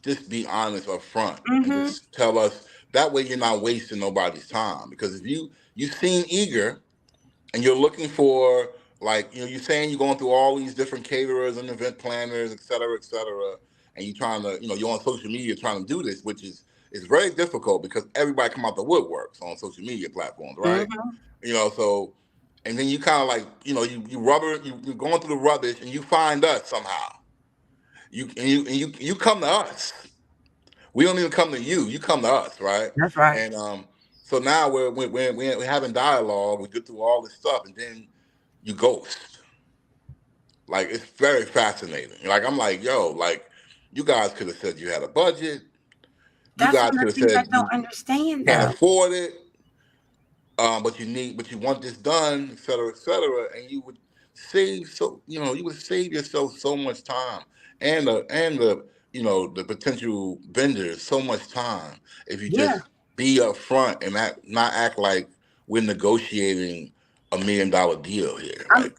[SPEAKER 2] just be honest up front and
[SPEAKER 1] Mm-hmm.
[SPEAKER 2] just tell us. That way, you're not wasting nobody's time. Because if you seem eager and you're looking for, like, you're saying you're going through all these different caterers and event planners, et cetera, and you're trying to, you're on social media trying to do this, which is very difficult because everybody come out the woodworks on social media platforms, right?
[SPEAKER 1] Mm-hmm.
[SPEAKER 2] So, and then you kind of like, you're going through the rubbish, and you find us somehow. You come to us. We don't even come to you. You come to us, right?
[SPEAKER 1] That's right.
[SPEAKER 2] And so now we're having dialogue. We get through all this stuff, and then you ghost. Like, it's very fascinating. Like, I'm like, yo, like, you guys could have said you had a budget. You
[SPEAKER 1] That's
[SPEAKER 2] guys
[SPEAKER 1] one of
[SPEAKER 2] could
[SPEAKER 1] the
[SPEAKER 2] have
[SPEAKER 1] things I
[SPEAKER 2] said
[SPEAKER 1] don't
[SPEAKER 2] you
[SPEAKER 1] understand,
[SPEAKER 2] can't
[SPEAKER 1] though.
[SPEAKER 2] afford it, but you want this done, et cetera, and you would save yourself so much time, and the potential vendors so much time if you
[SPEAKER 1] Yeah.
[SPEAKER 2] just be upfront and not act like we're negotiating $1 million deal here.
[SPEAKER 1] I'm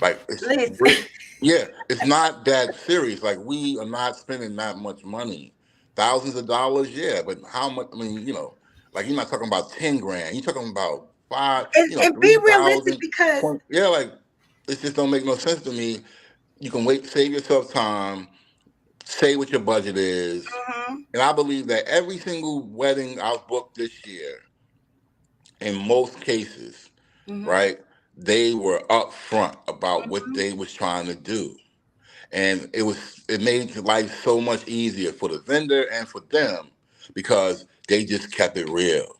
[SPEAKER 2] Like it's
[SPEAKER 1] listen.
[SPEAKER 2] yeah, it's not that serious. Like, we are not spending that much money, thousands of dollars. Yeah, but how much? I mean, like, you're not talking about 10 grand. You're talking about five,
[SPEAKER 1] And be
[SPEAKER 2] three
[SPEAKER 1] realistic
[SPEAKER 2] thousand,
[SPEAKER 1] because
[SPEAKER 2] 20. Yeah, like, it just don't make no sense to me. You can wait, save yourself time, say what your budget is,
[SPEAKER 1] mhm,
[SPEAKER 2] and I believe that every single wedding I've booked this year, in most cases,
[SPEAKER 1] mhm,
[SPEAKER 2] right, they were upfront about what
[SPEAKER 1] mhm,
[SPEAKER 2] they was trying to do. and it made life so much easier for the vendor and for them because they just kept it real.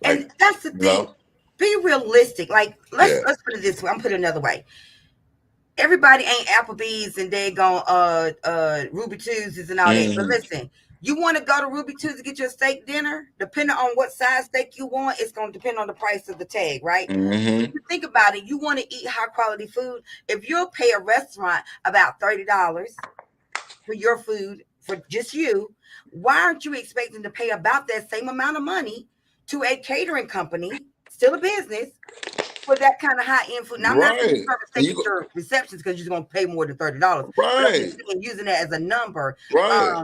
[SPEAKER 1] And
[SPEAKER 2] Like,
[SPEAKER 1] that's the
[SPEAKER 2] you
[SPEAKER 1] thing.
[SPEAKER 2] know,
[SPEAKER 1] Be realistic. Like
[SPEAKER 2] yeah.
[SPEAKER 1] let's put it this way. I'm put it another way. Everybody ain't Applebee's and they go Ruby Tuesdays and all that. But
[SPEAKER 2] Hmm.
[SPEAKER 1] listen, you want to go to Ruby Tuesday to get your steak dinner, depending on what size steak you want, it's gonna depend on the price of the tag, right? So
[SPEAKER 2] Hmm.
[SPEAKER 1] you think about it, you want to eat high quality food. If you'll pay a restaurant about $30 for your food for just you, why aren't you expecting to pay about that same amount of money to a catering company, still a business, for that kind of high end food? Now, I'm not saying
[SPEAKER 2] Right.
[SPEAKER 1] serve a
[SPEAKER 2] And
[SPEAKER 1] steak
[SPEAKER 2] you
[SPEAKER 1] at
[SPEAKER 2] go,
[SPEAKER 1] your receptions because you're going to pay more than $30, but I'm just
[SPEAKER 2] right,
[SPEAKER 1] saying using that as a number.
[SPEAKER 2] right.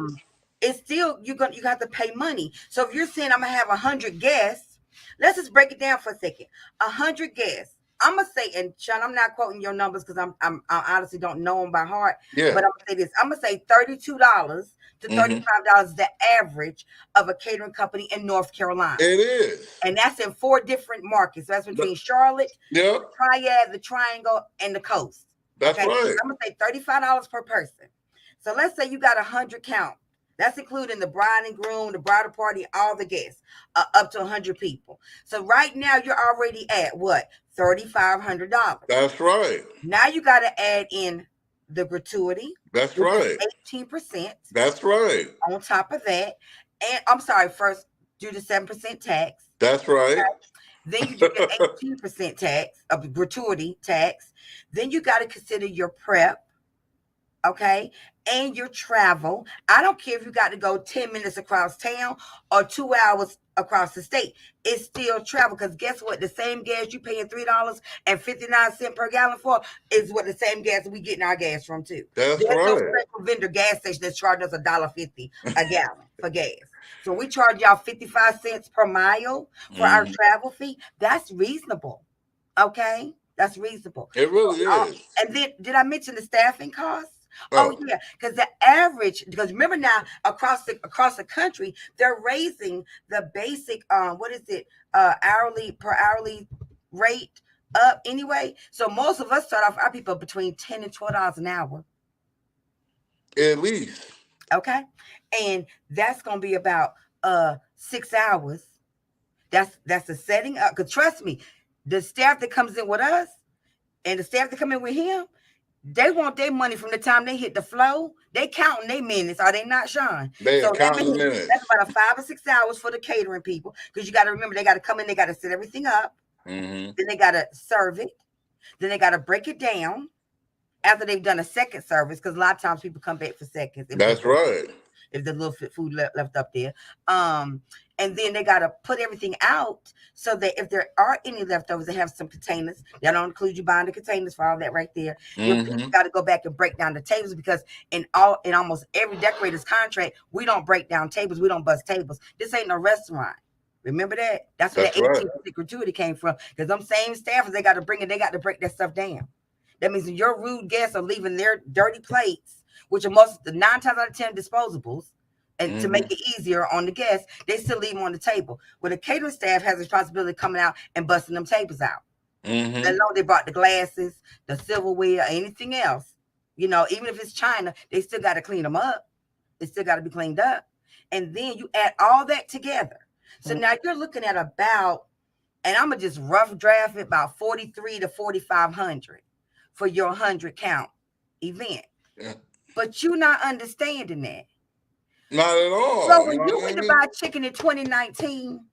[SPEAKER 1] It's still you have to pay money. So if you're saying I'm gonna have 100 guests, let's just break it down for a second. 100 guests. I'm gonna say, and Sean, I'm not quoting your numbers because I honestly don't know them by heart.
[SPEAKER 2] Yeah.
[SPEAKER 1] But I'm gonna say this. I'm gonna say $32 to
[SPEAKER 2] Hmm.
[SPEAKER 1] $35 is the average of a catering company in North Carolina,
[SPEAKER 2] It is.
[SPEAKER 1] and that's in 4 different markets. So that's between Charlotte,
[SPEAKER 2] Yep.
[SPEAKER 1] the Triad, the Triangle, and the Coast.
[SPEAKER 2] That's
[SPEAKER 1] Okay, so
[SPEAKER 2] right.
[SPEAKER 1] I'm gonna say $35 per person. So let's say you got 100 count. That's including the bride and groom, the bridal party, all the guests, up to 100 people. So right now you're already at what, $3,500.
[SPEAKER 2] That's right.
[SPEAKER 1] Now you got to add in the gratuity,
[SPEAKER 2] That's
[SPEAKER 1] which is
[SPEAKER 2] right.
[SPEAKER 1] 18%
[SPEAKER 2] That's right.
[SPEAKER 1] on top of that. And I'm sorry, first do the 7% tax.
[SPEAKER 2] That's right.
[SPEAKER 1] Then you do your 18% tax of gratuity tax. Then you got to consider your prep, okay, and your travel. I don't care if you got to go 10 minutes across town or 2 hours across the state. It's still travel because guess what? The same gas you paying $3.59 per gallon for is what the same gas we getting our gas from too.
[SPEAKER 2] That's
[SPEAKER 1] There's no
[SPEAKER 2] right.
[SPEAKER 1] special vendor gas station that's charging us $1.50 a gallon for gas. So we charge y'all 55 cents per mile for our
[SPEAKER 2] Hmm.
[SPEAKER 1] travel fee. That's reasonable. Okay? That's reasonable.
[SPEAKER 2] It
[SPEAKER 1] So,
[SPEAKER 2] really is.
[SPEAKER 1] and then did I mention the staffing costs? Oh
[SPEAKER 2] Oh,
[SPEAKER 1] yeah, because the average, because remember now across the country they're raising the basic what is it, hourly per hourly rate up anyway. So most of us start off our people between $10 and $12 an hour.
[SPEAKER 2] at least.
[SPEAKER 1] Okay, and that's gonna be about 6 hours. That's the setting up. Cause trust me, the staff that comes in with us and the staff that come in with him, they want their money from the time they hit the flow. They counting their minutes, are they not, Sean?
[SPEAKER 2] They
[SPEAKER 1] So
[SPEAKER 2] are
[SPEAKER 1] that
[SPEAKER 2] counting the
[SPEAKER 1] means
[SPEAKER 2] minutes.
[SPEAKER 1] that's about a 5 or 6 hours for the catering people. Because you got to remember, they got to come in, they got to set everything up,
[SPEAKER 2] Hmm.
[SPEAKER 1] then they got to serve it, then they got to break it down after they've done a second service. Because a lot of times people come back for seconds
[SPEAKER 2] That's right.
[SPEAKER 1] if the little food left up there. Um, and then they got to put everything out so that if there are any leftovers, they have some containers. That don't include you buying the containers for all that right there. Your people
[SPEAKER 2] Hmm.
[SPEAKER 1] got to go back and break down the tables because in almost every decorator's contract, we don't break down tables, we don't bust tables. This ain't no restaurant. Remember that? That's where that
[SPEAKER 2] That's right.
[SPEAKER 1] 18% gratuity came from. Because them same staffers, they got to bring it, they got to break that stuff down. That means your rude guests are leaving their dirty plates, which are most the 9 times out of 10 disposables, and to make
[SPEAKER 2] Hmm.
[SPEAKER 1] it easier on the guests, they still leave them on the table. Where the catering staff has the responsibility of coming out and busting them tables out. Let
[SPEAKER 2] Hmm.
[SPEAKER 1] alone they brought the glasses, the silverware, anything else. Even if it's china, they still got to clean them up. It still got to be cleaned up. And then you add all that together. So now you're looking at about, and I'm gonna just rough draft it, about 43 to 4,500 for your 100 count event.
[SPEAKER 2] Yeah.
[SPEAKER 1] But you're not understanding that.
[SPEAKER 2] Not at
[SPEAKER 1] Bro,
[SPEAKER 2] all. You
[SPEAKER 1] when
[SPEAKER 2] know
[SPEAKER 1] you
[SPEAKER 2] what I
[SPEAKER 1] went to
[SPEAKER 2] mean?
[SPEAKER 1] buy chicken in 2019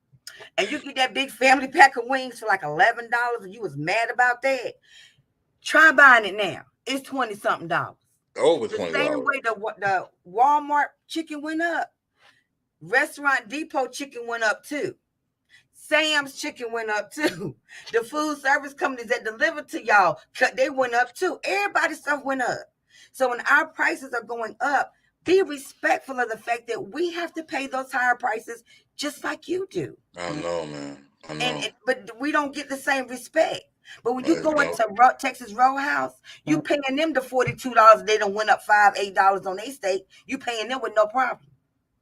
[SPEAKER 1] and you get that big family pack of wings for like $11 and you was mad about that, try buying it now. It's 20 something dollars.
[SPEAKER 2] Over
[SPEAKER 1] The same
[SPEAKER 2] $20.
[SPEAKER 1] way the Walmart chicken went up, Restaurant Depot chicken went up too. Sam's chicken went up too. The food service companies that deliver to y'all, they went up too. Everybody's stuff went up. So when our prices are going up, be respectful of the fact that we have to pay those higher prices just like you do.
[SPEAKER 2] I know, man. I
[SPEAKER 1] And,
[SPEAKER 2] know.
[SPEAKER 1] but we don't get the same respect. But when you
[SPEAKER 2] You
[SPEAKER 1] go
[SPEAKER 2] know.
[SPEAKER 1] into Texas Roadhouse, you paying them the $42. They don't went up $5, $8 on their steak. You paying them with no problem.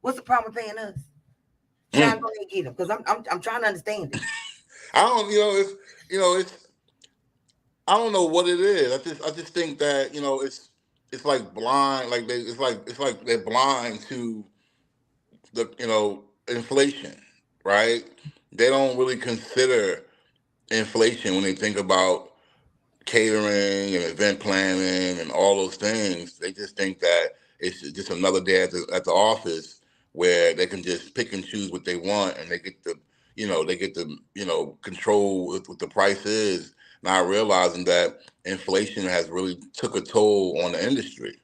[SPEAKER 1] What's the problem with paying us? Sean,
[SPEAKER 2] Mm.
[SPEAKER 1] go ahead and get them because I'm trying to understand it.
[SPEAKER 2] I don't. It's. I don't know what it is. I just think that it's it's like blind, like it's like they're blind to the inflation, right? They don't really consider inflation when they think about catering and event planning and all those things. They just think that it's just another day at the office where they can just pick and choose what they want, and they get to control what the price is, not realizing that inflation has really took a toll on the industry.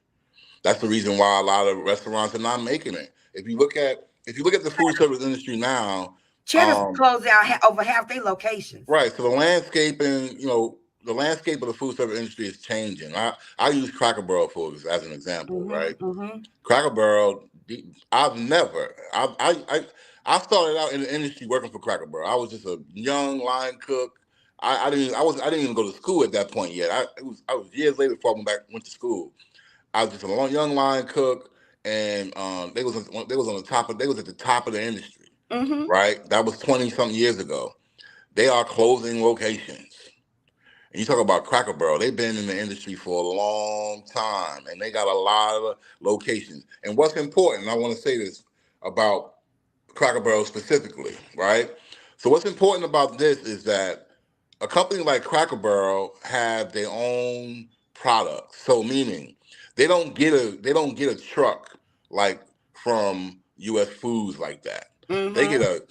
[SPEAKER 2] That's the reason why a lot of restaurants are not making it. If you look at the food service industry now,
[SPEAKER 1] Cheddar's
[SPEAKER 2] um,
[SPEAKER 1] closed out over half their locations.
[SPEAKER 2] right. So the landscape of the food service industry is changing. I use Cracker Barrel as an example,
[SPEAKER 1] Mm-hmm.
[SPEAKER 2] right?
[SPEAKER 1] Mm-hmm.
[SPEAKER 2] Cracker Barrel, I've never, I started out in the industry working for Cracker Barrel. I was just a young line cook. I didn't even go to school at that point yet. I was years later before I went to school. I was just a young line cook, and they was at the top of the industry,
[SPEAKER 1] Mm-hmm.
[SPEAKER 2] right? That was 20 something years ago. They are closing locations. And you talk about Cracker Barrel, they've been in the industry for a long time, and they got a lot of locations. And what's important, and I want to say this about Cracker Barrel specifically, right? So what's important about this is that a company like Cracker Barrel have their own products. So meaning they don't get a truck like from US Foods like that.
[SPEAKER 1] Mm-hmm.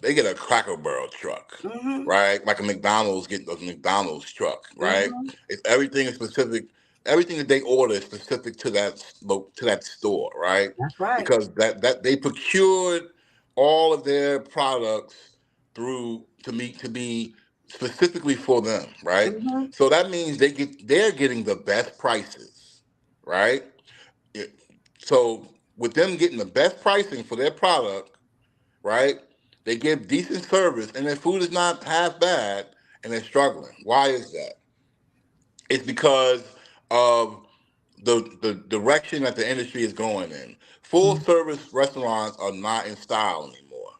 [SPEAKER 2] They get a Cracker Barrel truck,
[SPEAKER 1] Mm-hmm.
[SPEAKER 2] right? Like a McDonald's get a McDonald's truck, right?
[SPEAKER 1] Mm-hmm.
[SPEAKER 2] It's everything is specific. Everything that they order is specific to that store, right?
[SPEAKER 1] That's right.
[SPEAKER 2] Because that they procured all of their products through to be specifically for them, right?
[SPEAKER 1] Mm-hmm.
[SPEAKER 2] So that means they're getting the best prices, right? It- so with them getting the best pricing for their product, right? They give decent service and their food is not half bad and they're struggling. Why is that? It's because of the direction that the industry is going in. Full service restaurants are not in style anymore,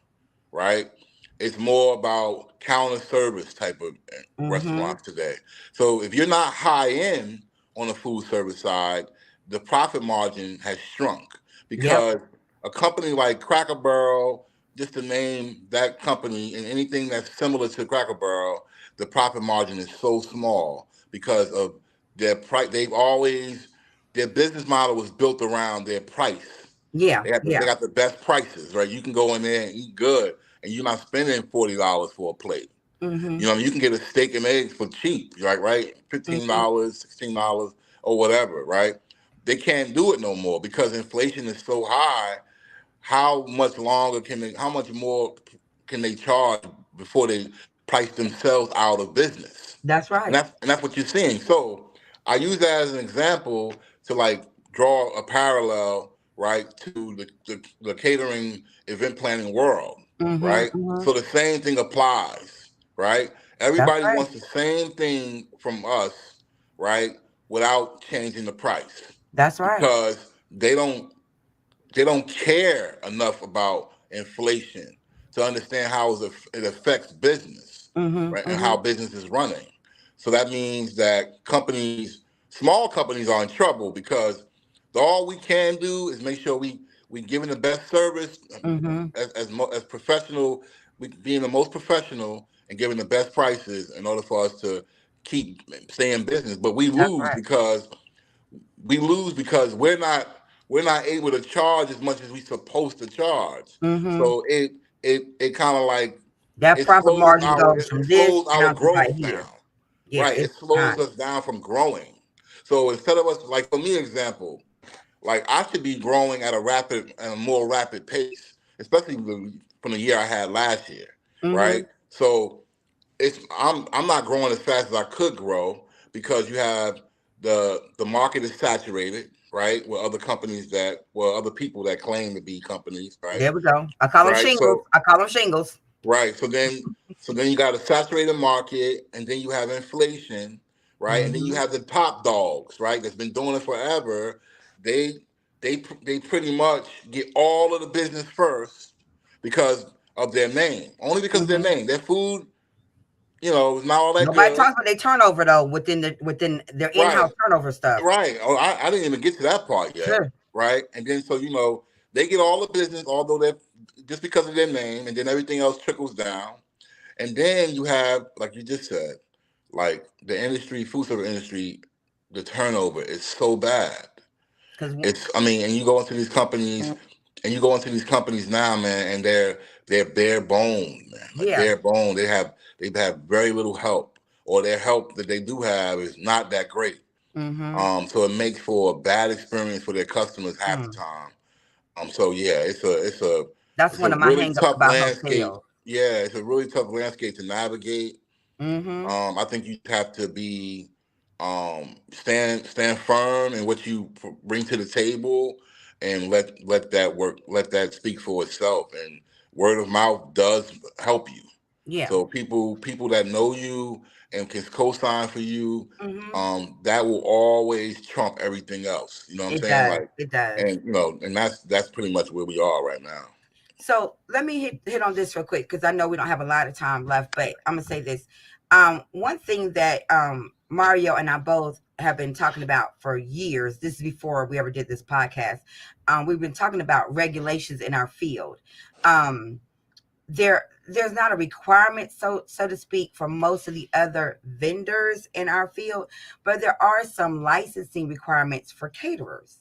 [SPEAKER 2] right? It's more about counter service type of
[SPEAKER 1] Mm-hmm.
[SPEAKER 2] restaurants today. So if you're not high end on the food service side, the profit margin has shrunk
[SPEAKER 1] Yep.
[SPEAKER 2] because a company like Cracker Barrel, just to name that company and anything that's similar to Cracker Barrel, the profit margin is so small because of their price. Their business model was built around their price.
[SPEAKER 1] Yeah.
[SPEAKER 2] They
[SPEAKER 1] Yeah.
[SPEAKER 2] got the best prices, right? You can go in there and eat good, and you're not spending $40 for a plate.
[SPEAKER 1] Mm-hmm.
[SPEAKER 2] You can get a steak and eggs for cheap, right?
[SPEAKER 1] Mm-hmm.
[SPEAKER 2] $15, $16 or whatever, right? They can't do it no more because inflation is so high. How much longer can they? How much more can they charge before they price themselves out of business?
[SPEAKER 1] That's
[SPEAKER 2] And
[SPEAKER 1] right.
[SPEAKER 2] that's what you're seeing. So I use that as an example to like draw a parallel, right, to the catering event planning world,
[SPEAKER 1] Mm-hmm.
[SPEAKER 2] right?
[SPEAKER 1] Mm-hmm.
[SPEAKER 2] So the same thing applies, right?
[SPEAKER 1] That's
[SPEAKER 2] Everybody
[SPEAKER 1] right.
[SPEAKER 2] wants the same thing from us, right, without changing the price
[SPEAKER 1] That's right.
[SPEAKER 2] because they don't care enough about inflation to understand how it affects business,
[SPEAKER 1] Mm-hmm.
[SPEAKER 2] right, and
[SPEAKER 1] Mm-hmm.
[SPEAKER 2] how business is running. So that means that small companies, are in trouble because all we can do is make sure we giving the best service
[SPEAKER 1] Mm-hmm.
[SPEAKER 2] as professional, we being the most professional and giving the best prices in order for us to keep stay in business. But
[SPEAKER 1] That's right.
[SPEAKER 2] we lose because we're not able to charge as much as we supposed to charge.
[SPEAKER 1] Mm-hmm.
[SPEAKER 2] So it kind of like
[SPEAKER 1] That profit margin goes
[SPEAKER 2] it
[SPEAKER 1] from this
[SPEAKER 2] slows our
[SPEAKER 1] down to right
[SPEAKER 2] growth
[SPEAKER 1] here.
[SPEAKER 2] down.
[SPEAKER 1] Yeah,
[SPEAKER 2] Right. It
[SPEAKER 1] it's
[SPEAKER 2] slows
[SPEAKER 1] not.
[SPEAKER 2] us down from growing. So instead of us, like for me example, like I should be growing at a more rapid pace, especially from the year I had last year.
[SPEAKER 1] Mm-hmm.
[SPEAKER 2] Right. So I'm not growing as fast as I could grow because you have the market is saturated, right? With other people that claim to be companies, right?
[SPEAKER 1] There we go. I call them
[SPEAKER 2] Right.
[SPEAKER 1] shingles.
[SPEAKER 2] So
[SPEAKER 1] I call them shingles.
[SPEAKER 2] right. So then you got a saturated market, and then you have inflation, right? And then you
[SPEAKER 1] Mm-hmm.
[SPEAKER 2] have the top dogs, right? That's been doing it forever. They they pretty much get all of the business first because of their name, only because of their
[SPEAKER 1] Mm-hmm.
[SPEAKER 2] name. Their food it's not all that
[SPEAKER 1] Nobody
[SPEAKER 2] good.
[SPEAKER 1] talks about their turnover though within their
[SPEAKER 2] Right.
[SPEAKER 1] in-house turnover stuff.
[SPEAKER 2] Right. Oh, I didn't even get to that part yet.
[SPEAKER 1] Sure.
[SPEAKER 2] Right. And then so they get all the business, although they're just because of their name, and then everything else trickles down. And then you have, like you just said, like the industry, food service industry, the turnover is so bad.
[SPEAKER 1] Because
[SPEAKER 2] I mean, and you go into these companies, now, man, and they're bare bone, man, like
[SPEAKER 1] yeah.
[SPEAKER 2] bare bone. They have very little help, or their help that they do have is not that great.
[SPEAKER 1] Mm-hmm.
[SPEAKER 2] So it makes for a bad experience for their customers half the
[SPEAKER 1] Hmm.
[SPEAKER 2] time. So yeah,
[SPEAKER 1] That's
[SPEAKER 2] it's a
[SPEAKER 1] one of my
[SPEAKER 2] really
[SPEAKER 1] hangups
[SPEAKER 2] tough
[SPEAKER 1] about
[SPEAKER 2] landscape.
[SPEAKER 1] hotels.
[SPEAKER 2] Yeah, it's a really tough landscape to navigate.
[SPEAKER 1] Mm-hmm.
[SPEAKER 2] I think you have to be stand firm in what you bring to the table, and let that work. Let that speak for itself. And word of mouth does help you.
[SPEAKER 1] Yeah.
[SPEAKER 2] So people that know you and can co-sign for you,
[SPEAKER 1] Mm-hmm.
[SPEAKER 2] that will always trump everything else. You know what I'm
[SPEAKER 1] It
[SPEAKER 2] saying?
[SPEAKER 1] does.
[SPEAKER 2] Like,
[SPEAKER 1] It does.
[SPEAKER 2] and that's pretty much where we are right now.
[SPEAKER 1] So let me hit on this real quick because I know we don't have a lot of time left, but I'm gonna say this. One thing that Mario and I both have been talking about for years. This is before we ever did this podcast. We've been talking about regulations in our field. Um, there's not a requirement, so to speak, for most of the other vendors in our field, but there are some licensing requirements for caterers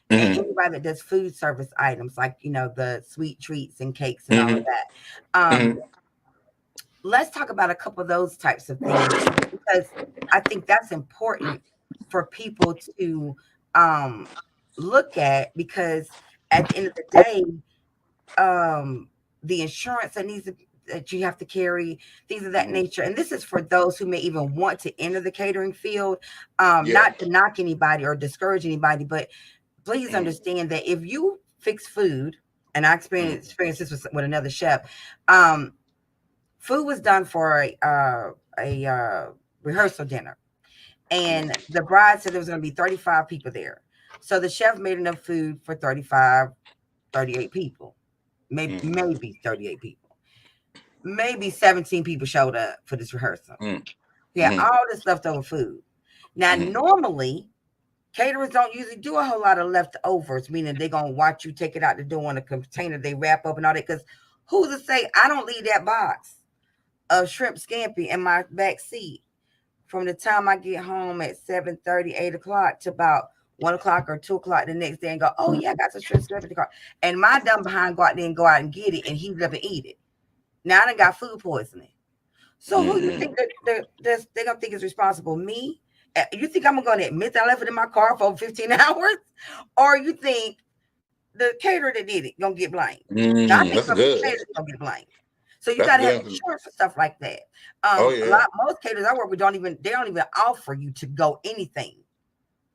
[SPEAKER 1] and
[SPEAKER 2] Hmm.
[SPEAKER 1] anybody that does food service items like the sweet treats and cakes and all of
[SPEAKER 2] Hmm.
[SPEAKER 1] that.
[SPEAKER 2] Hmm.
[SPEAKER 1] Let's talk about a couple of those types of things because I think that's important for people to um, look at because at the end of the day, um, the insurance that you have to carry, things of that nature. And this is for those who may even want to enter the catering field,
[SPEAKER 2] Yeah.
[SPEAKER 1] not to knock anybody or discourage anybody, but please
[SPEAKER 2] Hmm.
[SPEAKER 1] understand that if you fix food, and I experienced this with another chef, food was done for a rehearsal dinner, and the bride said there was going to be 35 people there. So the chef made enough food for 35, 38 people, maybe 38 people. Maybe 17 people showed up for this rehearsal.
[SPEAKER 2] Hmm.
[SPEAKER 1] Yeah,
[SPEAKER 2] Hmm.
[SPEAKER 1] all this leftover food. Now,
[SPEAKER 2] Hmm.
[SPEAKER 1] normally, caterers don't usually do a whole lot of leftovers, meaning they're going to watch you take it out the door in a container they wrap up and all that. Because who's to say I don't leave that box of shrimp scampi in my back seat from the time I get home at 7:30, 8 o'clock to about 1 o'clock or 2 o'clock the next day and go, oh, yeah, I got some shrimp scampi in the car. And my dumb behind go out there and go out and get it and heat it up and eat it. Now I done got food poisoning. So who you
[SPEAKER 2] Hmm.
[SPEAKER 1] think they're gonna think is responsible? Me? You think I'm gonna admit that I left it in my car for over 15 hours? Or you think the caterer that did it gonna get blamed? Now I think
[SPEAKER 2] That's
[SPEAKER 1] some of the
[SPEAKER 2] good.
[SPEAKER 1] caterers gonna get blamed. So you
[SPEAKER 2] That's
[SPEAKER 1] gotta have
[SPEAKER 2] good.
[SPEAKER 1] insurance for stuff like that.
[SPEAKER 2] Oh
[SPEAKER 1] A
[SPEAKER 2] yeah.
[SPEAKER 1] lot most caterers I work with don't even offer you to go anything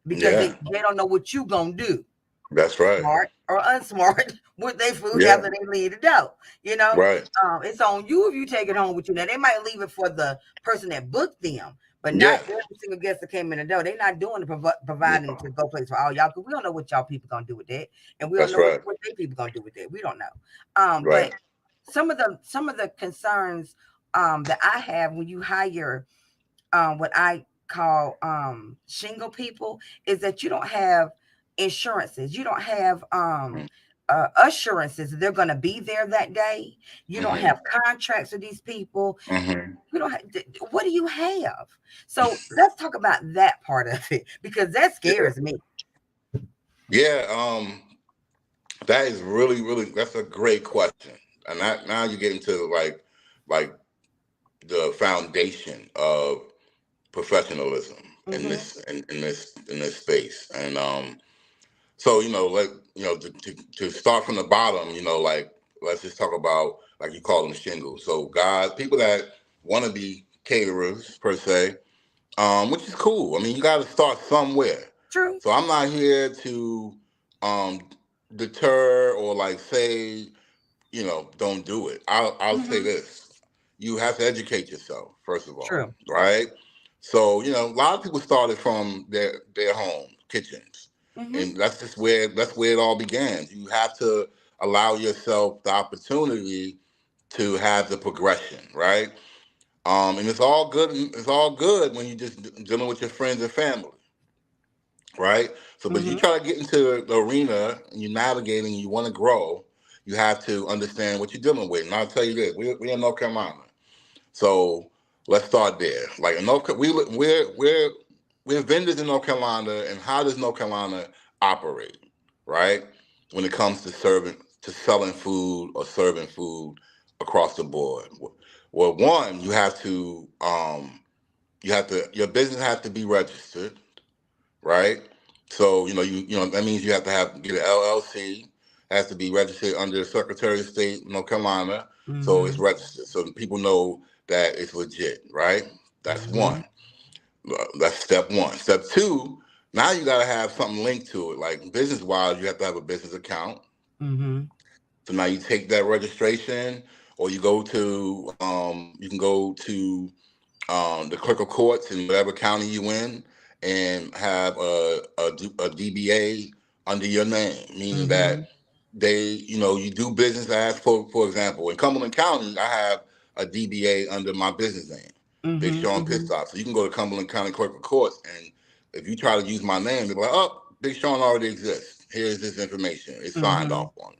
[SPEAKER 1] because
[SPEAKER 2] Yeah.
[SPEAKER 1] they don't know what you gonna do,
[SPEAKER 2] That's right.
[SPEAKER 1] smart or unsmart, with their food
[SPEAKER 2] Yeah.
[SPEAKER 1] after they leave the door. You know,
[SPEAKER 2] Right.
[SPEAKER 1] it's on you if you take it home with you. Now they might leave it for the person that booked them, but not
[SPEAKER 2] Yeah.
[SPEAKER 1] every single guest that came in the door. They're not doing the providing
[SPEAKER 2] No.
[SPEAKER 1] to go place for all y'all because we don't know what y'all people gonna do with that, and we don't
[SPEAKER 2] That's
[SPEAKER 1] know what,
[SPEAKER 2] right.
[SPEAKER 1] what they people gonna do with that. We don't know. But
[SPEAKER 2] Right.
[SPEAKER 1] some of the concerns that I have when you hire what I call shingle people is that you don't have insurances. You don't have assurances that they're going to be there that day. You don't
[SPEAKER 2] Hmm.
[SPEAKER 1] have contracts with these people.
[SPEAKER 2] Hmm.
[SPEAKER 1] You don't have, what do you have? So let's talk about that part of it because that
[SPEAKER 2] Yeah.
[SPEAKER 1] scares me.
[SPEAKER 2] Yeah. That is really that's a great question, and that now you get into like the foundation of professionalism in
[SPEAKER 1] Hmm.
[SPEAKER 2] this space, and so like to start from the bottom, like let's just talk about like you call them shingles. So guys, people that want to be caterers per se, which is cool. I mean, you got to start somewhere.
[SPEAKER 1] True.
[SPEAKER 2] So I'm not here to um, deter or like say, don't do it. I'll say
[SPEAKER 1] Hmm.
[SPEAKER 2] this: you have to educate yourself first of all,
[SPEAKER 1] True.
[SPEAKER 2] right? So a lot of people started from their home kitchens,
[SPEAKER 1] Hmm.
[SPEAKER 2] and that's where it all began. You have to allow yourself the opportunity to have the progression, right? And it's all good. It's all good when you just dealing with your friends and family, right? So, but you
[SPEAKER 1] Mm-hmm.
[SPEAKER 2] try to get into the arena and you're navigating, and you want to grow, you have to understand what you're dealing with. And I'll tell you this: we in North Carolina, so let's start there. Like in North, we're vendors in North Carolina, and how does North Carolina operate, right? When it comes to selling food or serving food across the board. Well, one, your business has to be registered, right? So that means you have to get an LLC, has to be registered under the Secretary of State, North Carolina, so it's
[SPEAKER 1] Mm-hmm.
[SPEAKER 2] registered, so people know that it's legit, right? That's
[SPEAKER 1] Mm-hmm.
[SPEAKER 2] one. That's step one. Step two. Now you got to have something linked to it, like business wise, you have to have a business account.
[SPEAKER 1] Mm-hmm.
[SPEAKER 2] So now you take that registration, or you can go to the clerk of courts in whatever county you in, and have a DBA under your name, meaning
[SPEAKER 1] Mm-hmm.
[SPEAKER 2] that you do business as, for example, in Cumberland County, I have a DBA under my business name, Big
[SPEAKER 1] Mm-hmm.
[SPEAKER 2] Sean Pit
[SPEAKER 1] Mm-hmm.
[SPEAKER 2] Stop. So you can go to Cumberland County Clerk of Courts, and if you try to use my name, they're like, oh, Big Sean already exists. Here's this information. It's signed
[SPEAKER 1] Mm-hmm.
[SPEAKER 2] off on,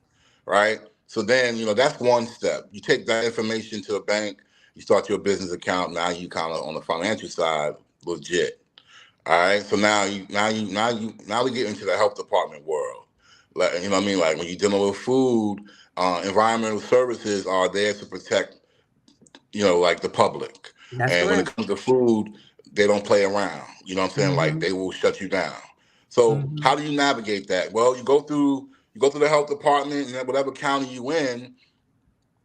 [SPEAKER 2] right? So then, that's one step. You take that information to a bank, you start your business account. Now you kind of on the financial side, legit. All right. So now we get into the health department world. Like, you know what I mean? Like when you're dealing with food, environmental services are there to protect, like the public.
[SPEAKER 1] That's
[SPEAKER 2] And when it
[SPEAKER 1] correct.
[SPEAKER 2] comes to food, they don't play around. You know what I'm saying? Like
[SPEAKER 1] Mm-hmm.
[SPEAKER 2] they will shut you down. So
[SPEAKER 1] Mm-hmm.
[SPEAKER 2] how do you navigate that? Well, you go through the health department in whatever county you in,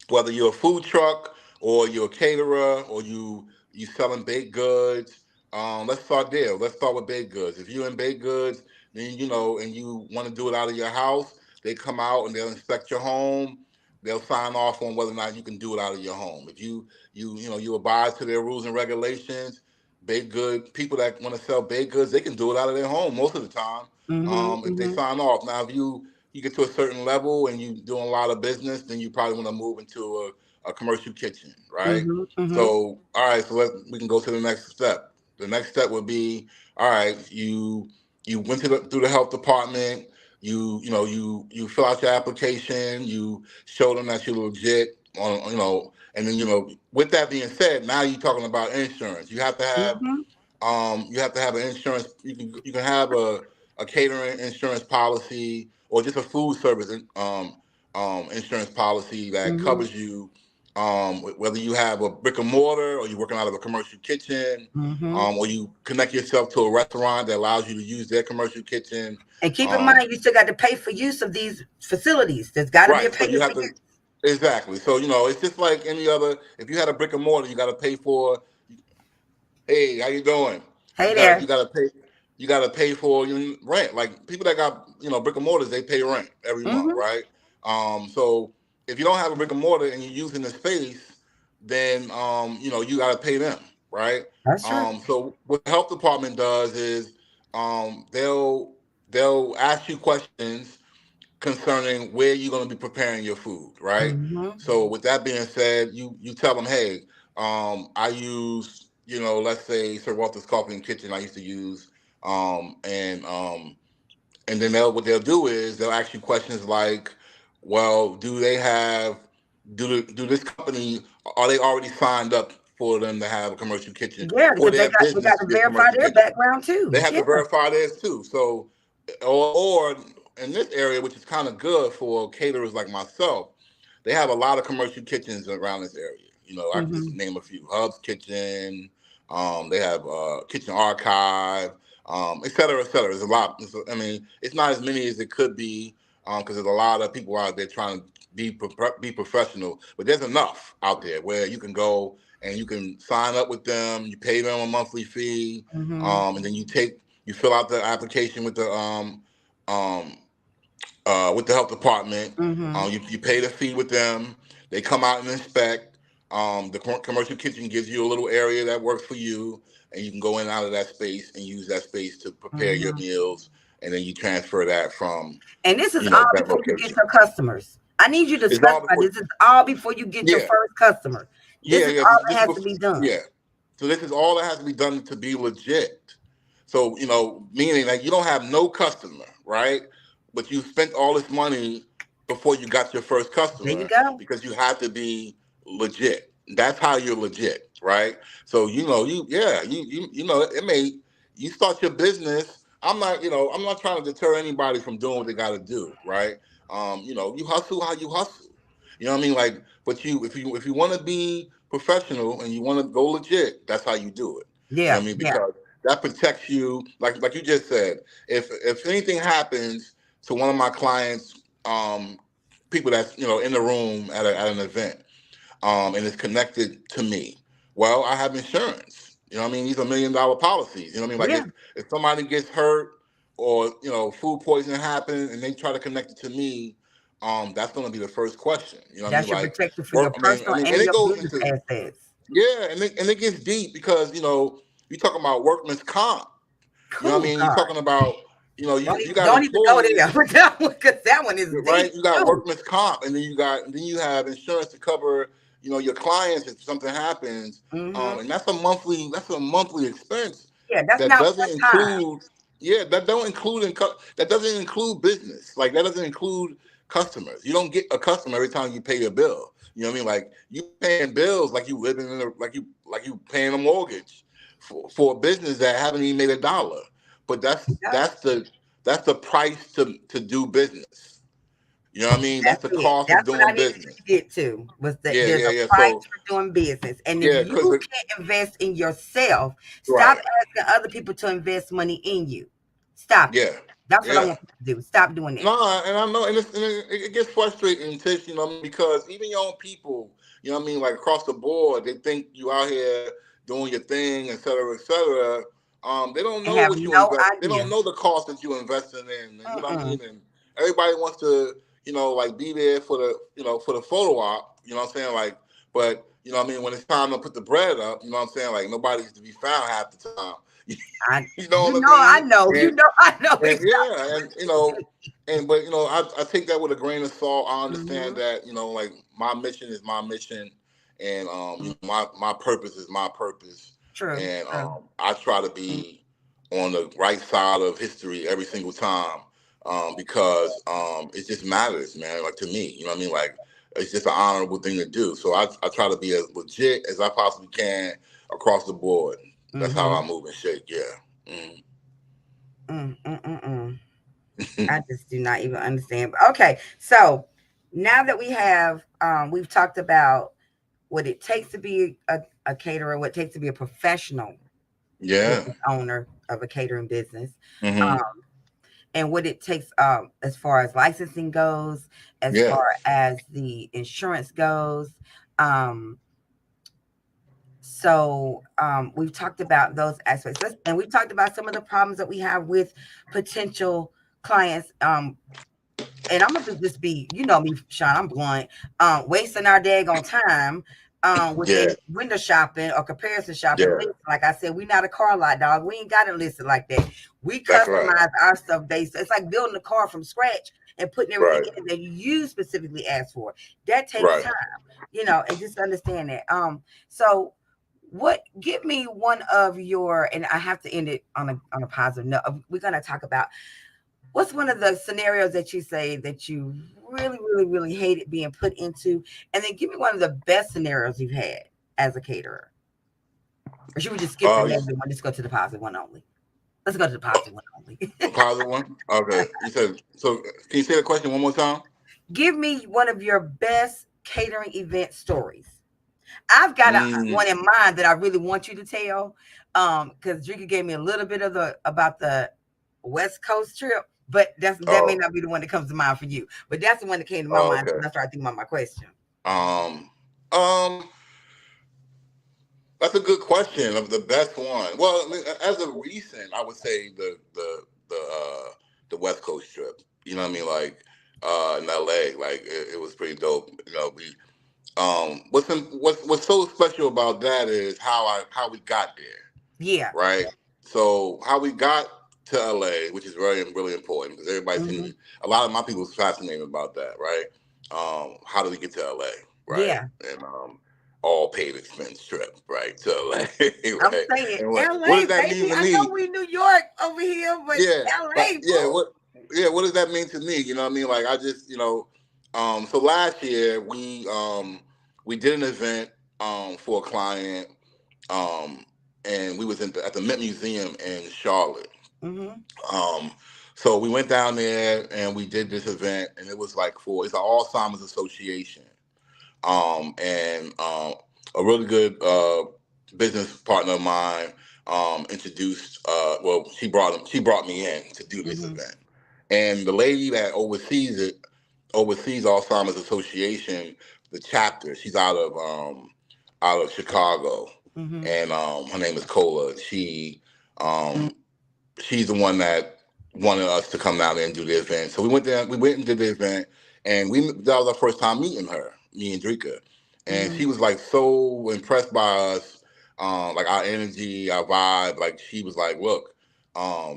[SPEAKER 2] whether you're a food truck or you're a caterer or you selling baked goods. Let's start there. Let's start with baked goods. If you're in baked goods, then and you want to do it out of your house, they come out and they'll inspect your home. They'll sign off on whether or not you can do it out of your home. If you abide to their rules and regulations, baked good people that want to sell baked goods, they can do it out of their home most of the time.
[SPEAKER 1] Mm-hmm.
[SPEAKER 2] If they
[SPEAKER 1] Mm-hmm.
[SPEAKER 2] sign off. Now, if you get to a certain level and you doing a lot of business, then you probably want to move into a commercial kitchen, right?
[SPEAKER 1] Mm-hmm. Mm-hmm.
[SPEAKER 2] So, all right, so we can go to the next step. The next step would be, all right, you went through the health department, you fill out your application, you show them that you're legit and then with that being said, now you're talking about insurance.
[SPEAKER 1] Mm-hmm.
[SPEAKER 2] You have to have an insurance. You can have a catering insurance policy or just a food service insurance policy that
[SPEAKER 1] Mm-hmm.
[SPEAKER 2] covers you. Whether you have a brick and mortar or you're working out of a commercial kitchen,
[SPEAKER 1] Mm-hmm.
[SPEAKER 2] or you connect yourself to a restaurant that allows you to use their commercial kitchen.
[SPEAKER 1] And keep in
[SPEAKER 2] Um,
[SPEAKER 1] mind, you still got to pay for use of these facilities. There's got to be a
[SPEAKER 2] right. So you
[SPEAKER 1] payment
[SPEAKER 2] have
[SPEAKER 1] for
[SPEAKER 2] to
[SPEAKER 1] use.
[SPEAKER 2] exactly. So it's just like any other. If you had a brick and mortar, you got to pay for. Hey, how you doing?
[SPEAKER 1] Hey
[SPEAKER 2] You got
[SPEAKER 1] there.
[SPEAKER 2] you got to pay. You got to pay for your rent. Like people that got brick and mortars, they pay rent every month,
[SPEAKER 1] Mm-hmm.
[SPEAKER 2] right? So if you don't have a brick and mortar and you're using the space, then you got to pay them, right?
[SPEAKER 1] That's true.
[SPEAKER 2] So what the health department does is they'll ask you questions concerning where you're going to be preparing your food, right?
[SPEAKER 1] Mm-hmm.
[SPEAKER 2] So with that being said, you tell them, hey, I use, let's say Sir Walter's Coffee and Kitchen. I used to use, um, and um, and then what they'll do is they'll ask you questions like, well, do this company, are they already signed up for them to have a commercial kitchen,
[SPEAKER 1] Yeah,
[SPEAKER 2] for
[SPEAKER 1] because
[SPEAKER 2] their
[SPEAKER 1] they got
[SPEAKER 2] business
[SPEAKER 1] to
[SPEAKER 2] to be a
[SPEAKER 1] verify
[SPEAKER 2] commercial
[SPEAKER 1] their
[SPEAKER 2] kitchen?
[SPEAKER 1] background too.
[SPEAKER 2] They have
[SPEAKER 1] Yeah.
[SPEAKER 2] to verify theirs too. So, or in this area, which is kind of good for caterers like myself, they have a lot of commercial kitchens around this area. I can just
[SPEAKER 1] Mm-hmm.
[SPEAKER 2] name a few: Hub's Kitchen. They have Kitchen Archive, et cetera, et cetera. There's a lot. I mean, it's not as many as it could be because there's a lot of people out there trying to be professional. But there's enough out there where you can go and you can sign up with them. You pay them a monthly fee,
[SPEAKER 1] Mm-hmm.
[SPEAKER 2] and then you fill out the application um, with the health department.
[SPEAKER 1] Mm-hmm.
[SPEAKER 2] You pay the fee with them. They come out and inspect. The commercial kitchen gives you a little area that works for you, and you can go in and out of that space and use that space to prepare your
[SPEAKER 1] Mm-hmm.
[SPEAKER 2] meals, and then you transfer that from
[SPEAKER 1] And this is all
[SPEAKER 2] that
[SPEAKER 1] before you get
[SPEAKER 2] location.
[SPEAKER 1] your customers. I need you to
[SPEAKER 2] It's all
[SPEAKER 1] specify
[SPEAKER 2] before.
[SPEAKER 1] this is all before you get your
[SPEAKER 2] Yeah,
[SPEAKER 1] first customer. This
[SPEAKER 2] Yeah,
[SPEAKER 1] is
[SPEAKER 2] yeah.
[SPEAKER 1] all
[SPEAKER 2] This
[SPEAKER 1] that
[SPEAKER 2] is
[SPEAKER 1] has to
[SPEAKER 2] before,
[SPEAKER 1] be done.
[SPEAKER 2] yeah. So this is all that has to be done to be legit. So meaning that you don't have no customer, right? But you spent all this money before you got your first
[SPEAKER 1] There you
[SPEAKER 2] customer
[SPEAKER 1] go.
[SPEAKER 2] because you have to be legit. That's how you're legit, right? So it may you start your business. I'm not trying to deter anybody from doing what they got to do, right? You hustle how you hustle. You know what I mean? Like, but if you want to be professional and you want to go legit, that's how you do it. You know
[SPEAKER 1] Yeah,
[SPEAKER 2] what I mean?
[SPEAKER 1] yeah,
[SPEAKER 2] Because that protects you. Like you just said, if anything happens to one of my clients, people that's in the room at an event, and it's connected to me, well, I have insurance. You know what I mean? These are $1 million policies. You know what I mean? Like
[SPEAKER 1] yeah.
[SPEAKER 2] if somebody gets hurt or food poisoning happens and they try to connect it to me, that's going to be the first question. You know what I mean?
[SPEAKER 1] That's your
[SPEAKER 2] Like
[SPEAKER 1] protector for your
[SPEAKER 2] work.
[SPEAKER 1] personal
[SPEAKER 2] And
[SPEAKER 1] and
[SPEAKER 2] it
[SPEAKER 1] your
[SPEAKER 2] goes
[SPEAKER 1] business
[SPEAKER 2] into
[SPEAKER 1] assets.
[SPEAKER 2] yeah, and it gets deep because you talking about workman's comp. You know what I
[SPEAKER 1] Cool,
[SPEAKER 2] mean? You're
[SPEAKER 1] God.
[SPEAKER 2] talking about you got
[SPEAKER 1] Don't even go
[SPEAKER 2] employees,
[SPEAKER 1] there with that one because that one is
[SPEAKER 2] right?
[SPEAKER 1] deep
[SPEAKER 2] You got
[SPEAKER 1] too.
[SPEAKER 2] workman's comp, and then you have insurance to cover your clients if something happens.
[SPEAKER 1] Hmm.
[SPEAKER 2] And that's a monthly expense
[SPEAKER 1] Yeah, that's
[SPEAKER 2] that
[SPEAKER 1] not
[SPEAKER 2] doesn't
[SPEAKER 1] one time.
[SPEAKER 2] include yeah that doesn't include business, like that doesn't include customers. You don't get a customer every time you pay your bill. You know what I mean? Like you paying bills like you living in a like you paying a mortgage for a business that haven't even made a dollar. But
[SPEAKER 1] Yeah,
[SPEAKER 2] that's the price to do business. You know what I mean? That's
[SPEAKER 1] that's
[SPEAKER 2] the
[SPEAKER 1] it.
[SPEAKER 2] cost of
[SPEAKER 1] That's what I
[SPEAKER 2] doing
[SPEAKER 1] needed you
[SPEAKER 2] business.
[SPEAKER 1] to get to was that
[SPEAKER 2] Yeah,
[SPEAKER 1] there's
[SPEAKER 2] yeah,
[SPEAKER 1] a
[SPEAKER 2] yeah.
[SPEAKER 1] price
[SPEAKER 2] So
[SPEAKER 1] for doing business. And if
[SPEAKER 2] yeah,
[SPEAKER 1] you
[SPEAKER 2] because
[SPEAKER 1] can't invest in yourself, stop
[SPEAKER 2] right,
[SPEAKER 1] asking other people to invest money in you. Stop it.
[SPEAKER 2] yeah,
[SPEAKER 1] That's what I
[SPEAKER 2] yeah.
[SPEAKER 1] want people to do. Stop doing that.
[SPEAKER 2] No, and I know, and it gets frustrating, Tish. You know what I mean? Because even your own people, you know what I mean, like across the board, they think you out here doing your thing, et cetera, et cetera. They don't
[SPEAKER 1] I
[SPEAKER 2] know
[SPEAKER 1] have
[SPEAKER 2] what you
[SPEAKER 1] no
[SPEAKER 2] invest. They don't
[SPEAKER 1] idea.
[SPEAKER 2] know the cost that you investing in, and you know what I
[SPEAKER 1] Mm-mm.
[SPEAKER 2] mean. And everybody wants to, like be there for the photo op. You know what I'm saying? Like, but you know what I mean. When it's time to put the bread up, you know what I'm saying? Like nobody's to be found half the time.
[SPEAKER 1] I,
[SPEAKER 2] You know
[SPEAKER 1] you
[SPEAKER 2] what I
[SPEAKER 1] know, I
[SPEAKER 2] mean?
[SPEAKER 1] know,
[SPEAKER 2] And
[SPEAKER 1] I know
[SPEAKER 2] and
[SPEAKER 1] exactly
[SPEAKER 2] yeah,
[SPEAKER 1] what
[SPEAKER 2] and
[SPEAKER 1] you're saying.
[SPEAKER 2] but I take that with a grain of salt. I understand
[SPEAKER 1] Mm-hmm.
[SPEAKER 2] that like my mission is my mission, and my purpose is my purpose,
[SPEAKER 1] True,
[SPEAKER 2] and
[SPEAKER 1] true.
[SPEAKER 2] I try to be on the right side of history every single time, because it just matters, man. Like to me, you know what I mean? Like it's just an honorable thing to do. So I try to be as legit as I possibly can across the board. That's how
[SPEAKER 1] Mm-hmm.
[SPEAKER 2] I move and shake. Yeah.
[SPEAKER 1] Mm-mm-mm-mm.
[SPEAKER 2] Mm.
[SPEAKER 1] I just do not even understand. Okay, so now that we've talked about what it takes to be a caterer, what it takes to be a professional
[SPEAKER 2] Yeah.
[SPEAKER 1] business owner of a catering business, um,
[SPEAKER 2] Hmm.
[SPEAKER 1] and what it takes as far as licensing goes, as
[SPEAKER 2] Yeah.
[SPEAKER 1] far as the insurance goes. Um, we've talked about those aspects. And we've talked about some of the problems that we have with potential clients. And I'm gonna just be, you know me, Sean, I'm blunt, wasting our daggone time with
[SPEAKER 2] Yeah.
[SPEAKER 1] that window shopping or comparison shopping
[SPEAKER 2] Yeah.
[SPEAKER 1] list. Like I said, we not a car lot, dog. We ain't got it listed like that. We
[SPEAKER 2] That's right.
[SPEAKER 1] customize our stuff based. It's like building a car from scratch and putting everything
[SPEAKER 2] Right.
[SPEAKER 1] in that you specifically asked for. That takes
[SPEAKER 2] Right.
[SPEAKER 1] time, and just understand that. So what give me one of your, and I have to end it on a positive note. We're gonna talk about what's one of the scenarios that you say that you really, really, really hated being put into? And then give me one of the best scenarios you've had as a caterer. Or should we just skip the
[SPEAKER 2] Uh,
[SPEAKER 1] negative one? Just go to the positive one only. Let's go to the positive one only.
[SPEAKER 2] a positive one. Okay. You said so. Can you say the question one more time?
[SPEAKER 1] Give me one of your best catering event stories. I've got
[SPEAKER 2] Mm.
[SPEAKER 1] one in mind that I really want you to tell. Because Drika gave me a little bit of the about the West Coast trip, but that may
[SPEAKER 2] Oh.
[SPEAKER 1] not be the one that comes to mind for you. But that's the one that came to my
[SPEAKER 2] Oh.
[SPEAKER 1] mind
[SPEAKER 2] Okay.
[SPEAKER 1] when I started thinking about my question.
[SPEAKER 2] Um. Um. That's a good question. Of the best one. Well, I mean, as of recent, I would say the West Coast trip. You know what I mean? Like in LA, like it was pretty dope. We what's so special about that is how we got there,
[SPEAKER 1] Yeah.
[SPEAKER 2] right? So how we got to LA, which is very really important because
[SPEAKER 1] Hmm.
[SPEAKER 2] a lot of my people's fascinated about that, right? How did we get to LA, right?
[SPEAKER 1] Yeah.
[SPEAKER 2] And all paid expense trip, right? To LA,
[SPEAKER 1] I'm
[SPEAKER 2] right?
[SPEAKER 1] saying
[SPEAKER 2] And what
[SPEAKER 1] LA,
[SPEAKER 2] does that mean
[SPEAKER 1] baby.
[SPEAKER 2] to
[SPEAKER 1] I know
[SPEAKER 2] me?
[SPEAKER 1] we New York over here, but
[SPEAKER 2] Yeah, like
[SPEAKER 1] LA,
[SPEAKER 2] yeah,
[SPEAKER 1] boo.
[SPEAKER 2] what does that mean to me? You know what I mean? Like I just so last year we did an event for a client um and we was at the Met Museum in Charlotte.
[SPEAKER 1] Mm-hmm.
[SPEAKER 2] Um, so we went down there and we did this event, and it was like it's an Alzheimer's Association, and a really good business partner of mine introduced. Well, she brought me in to do this
[SPEAKER 1] Mm-hmm.
[SPEAKER 2] event, and the lady that oversees Alzheimer's Association, the chapter. She's out of Chicago,
[SPEAKER 1] Mm-hmm.
[SPEAKER 2] and her name is Cola. Um, she's the one that wanted us to come down there and do the event. So we went there, we went and did the event, and that was our first time meeting her, me and Drika. And
[SPEAKER 1] Mm-hmm.
[SPEAKER 2] she was like so impressed by us, like our energy, our vibe. Like she was like, look,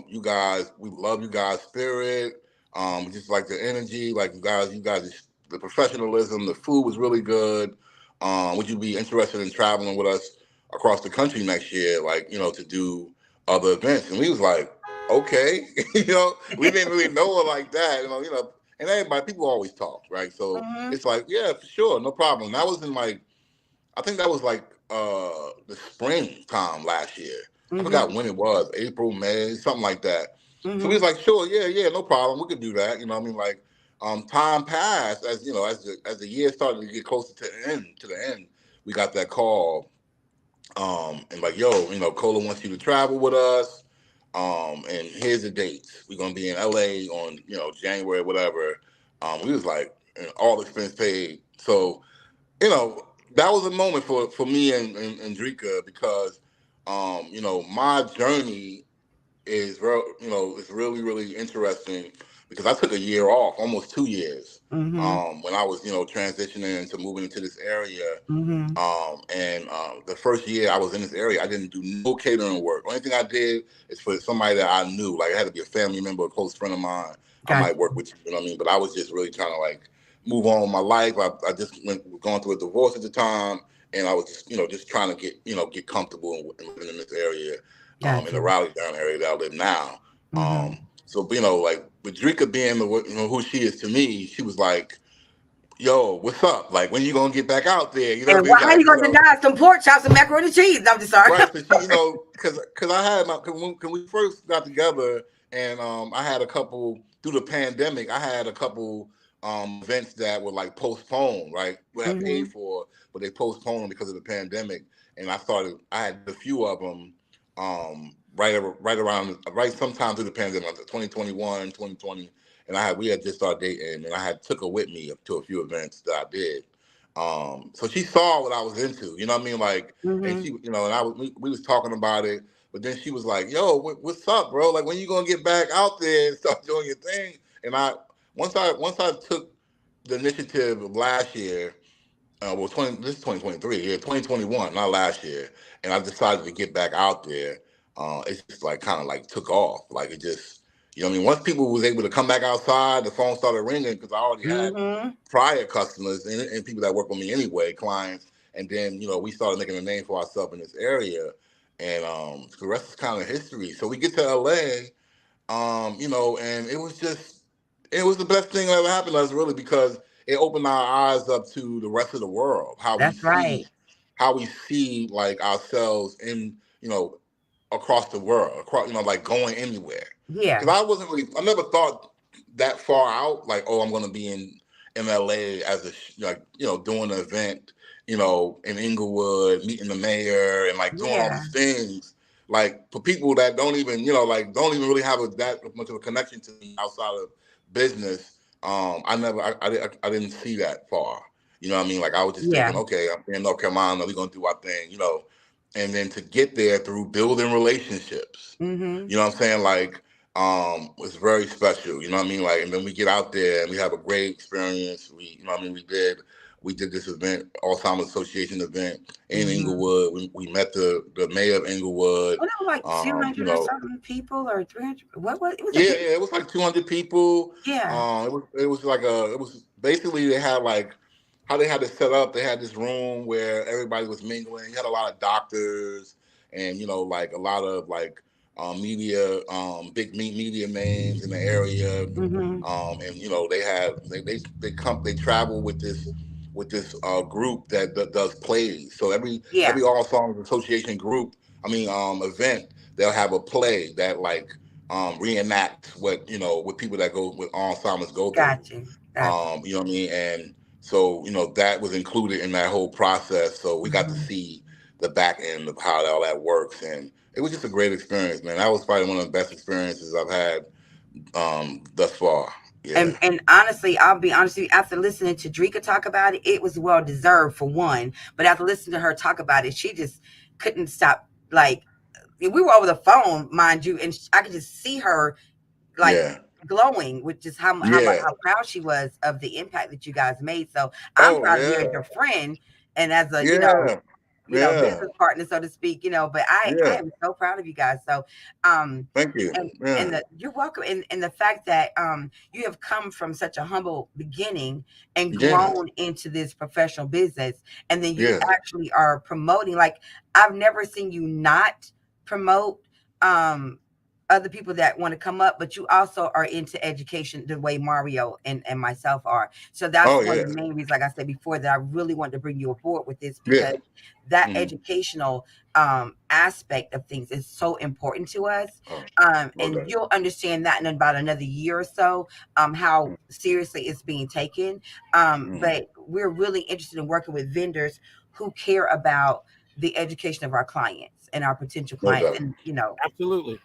[SPEAKER 2] you guys, we love you guys' spirit. We just like the energy, like you guys, the professionalism, the food was really good. Would you be interested in traveling with us across the country next year, like, to do other events? And we was like, okay, we didn't really know her like that, and everybody, people always talk, right? So
[SPEAKER 1] Mm-hmm.
[SPEAKER 2] it's like, yeah, for sure, no problem. That was in like, I think that was like the spring time last year. I
[SPEAKER 1] Mm-hmm.
[SPEAKER 2] forgot when it was, April, May, something like that. So we
[SPEAKER 1] Mm-hmm.
[SPEAKER 2] was like, sure, yeah, yeah, no problem, we could do that. You know what I mean? Like, time passed, as as the year started to get closer to the end, we got that call, and like, yo, Cola wants you to travel with us. And here's the dates. We're gonna be in LA on, January, whatever. We was like, all expense paid. So, you know, that was a moment for me and Drika, because, my journey is really, really interesting, because I took a year off, almost 2 years,
[SPEAKER 1] Mm-hmm.
[SPEAKER 2] when I was, transitioning into moving into this area.
[SPEAKER 1] Mm-hmm.
[SPEAKER 2] And the first year I was in this area, I didn't do no catering work. Only thing I did is for somebody that I knew, like it had to be a family member, a close friend of mine. I
[SPEAKER 1] Gotcha.
[SPEAKER 2] might work with you, you know what I mean? But I was just really trying to like move on with my life. I just going through a divorce at the time, and I was just, just trying to get comfortable and living in this area, in the
[SPEAKER 1] Gotcha.
[SPEAKER 2] Raleigh down area that I live now.
[SPEAKER 1] Mm-hmm.
[SPEAKER 2] So, like with Drika being who she is to me, she was like, yo, what's up? Like, when you gonna get back out there? You know what
[SPEAKER 1] And
[SPEAKER 2] I mean?
[SPEAKER 1] how you
[SPEAKER 2] Like,
[SPEAKER 1] gonna deny some pork chops and macaroni and cheese? No, I'm just sorry.
[SPEAKER 2] right. So she, because I had when we first got together, and I had a couple through the pandemic. I had a couple events that were like postponed, right? We had paid
[SPEAKER 1] Mm-hmm.
[SPEAKER 2] for, but they postponed them because of the pandemic. And I had a few of them, right sometime through the pandemic, like 2021, 2020. And we had just started dating, and I had took her with me to a few events that I did. So she saw what I was into, you know what I mean? Like, and
[SPEAKER 1] Mm-hmm.
[SPEAKER 2] she, and we was talking about it, but then she was like, "Yo, what's up, bro? Like, when you gonna get back out there and start doing your thing?" And once I took the initiative of last year, well, this is 2023, yeah, 2021, not last year, and I decided to get back out there. It's just like kind of like took off, like it just, what I mean. Once people was able to come back outside, the phone started ringing, because I already had
[SPEAKER 1] Mm-hmm.
[SPEAKER 2] prior customers and people that work with me anyway, clients, and then we started making a name for ourselves in this area, and the rest is kind of history. So we get to LA, and it was the best thing that ever happened to us, really, because it opened our eyes up to the rest of the world,
[SPEAKER 1] That's right.
[SPEAKER 2] how we see like ourselves in, across the world, across, like going anywhere.
[SPEAKER 1] Yeah.
[SPEAKER 2] Because I never thought that far out, like, oh, I'm going to be in LA as doing an event, in Inglewood, meeting the mayor, and like doing all
[SPEAKER 1] Yeah.
[SPEAKER 2] these things, like for people that don't even, like don't even really have that much of a connection to me outside of business. I didn't see that far. You know what I mean? Like I was just
[SPEAKER 1] Yeah.
[SPEAKER 2] thinking, okay, I'm in North Carolina, we're gonna do our thing, and then to get there through building relationships.
[SPEAKER 1] Mm-hmm.
[SPEAKER 2] You know what I'm saying? Like, it's very special. You know what I mean? Like, and then we get out there and we have a great experience. You know what I mean? We did this event, Alzheimer's Association event in
[SPEAKER 1] Mm-hmm.
[SPEAKER 2] Inglewood. We met the mayor of Inglewood.
[SPEAKER 1] Well, there were like
[SPEAKER 2] You
[SPEAKER 1] 200 or
[SPEAKER 2] know,
[SPEAKER 1] something people or 300. What was it? Was a
[SPEAKER 2] yeah,
[SPEAKER 1] big.
[SPEAKER 2] yeah, it was like 200 people.
[SPEAKER 1] Yeah.
[SPEAKER 2] It was basically they had like how they had it set up. They had this room where everybody was mingling. You had a lot of doctors and like a lot of like media, big media names in the area.
[SPEAKER 1] Mm-hmm.
[SPEAKER 2] And they have they travel with this group that does plays. So
[SPEAKER 1] Yeah,
[SPEAKER 2] every All Songs Association group, I mean event, they'll have a play that like reenacts what people that go with ensembles go through.
[SPEAKER 1] got you. Got you.
[SPEAKER 2] You know what I mean? And so, that was included in that whole process. So we got to
[SPEAKER 1] Mhm.
[SPEAKER 2] see the back end of how all that works. And it was just a great experience, man. That was probably one of the best experiences I've had thus far. Yeah.
[SPEAKER 1] And honestly, I'll be honest with you, after listening to Drika talk about it, it was well deserved for one. But after listening to her talk about it, she just couldn't stop. Like, we were over the phone, mind you, and I could just see her like
[SPEAKER 2] Yeah.
[SPEAKER 1] glowing with just
[SPEAKER 2] Yeah.
[SPEAKER 1] how proud she was of the impact that you guys made. So I'm
[SPEAKER 2] Oh,
[SPEAKER 1] proud of you as
[SPEAKER 2] yeah.
[SPEAKER 1] your friend and as a
[SPEAKER 2] Yeah. Yeah.
[SPEAKER 1] business partner, so to speak. But I
[SPEAKER 2] Yeah.
[SPEAKER 1] am so proud of you guys. So um
[SPEAKER 2] Thank you.
[SPEAKER 1] and
[SPEAKER 2] Yeah.
[SPEAKER 1] you're welcome, and the fact that you have come from such a humble beginning and
[SPEAKER 2] Yeah.
[SPEAKER 1] grown into this professional business, and then you
[SPEAKER 2] Yeah.
[SPEAKER 1] actually are promoting. Like, I've never seen you not promote um other people that want to come up, but you also are into education the way Mario and myself are. So that's
[SPEAKER 2] Oh,
[SPEAKER 1] one of
[SPEAKER 2] yeah.
[SPEAKER 1] the main reasons, like I said before, that I really wanted to bring you aboard with this,
[SPEAKER 2] Yeah.
[SPEAKER 1] because that
[SPEAKER 2] Mm.
[SPEAKER 1] educational aspect of things is so important to us.
[SPEAKER 2] Oh, no
[SPEAKER 1] And
[SPEAKER 2] doubt.
[SPEAKER 1] you'll understand that in about another year or so, how seriously it's being taken.
[SPEAKER 2] Mm.
[SPEAKER 1] But we're really interested in working with vendors who care about the education of our clients and our potential
[SPEAKER 2] No
[SPEAKER 1] clients.
[SPEAKER 2] doubt.
[SPEAKER 1] And
[SPEAKER 3] Absolutely.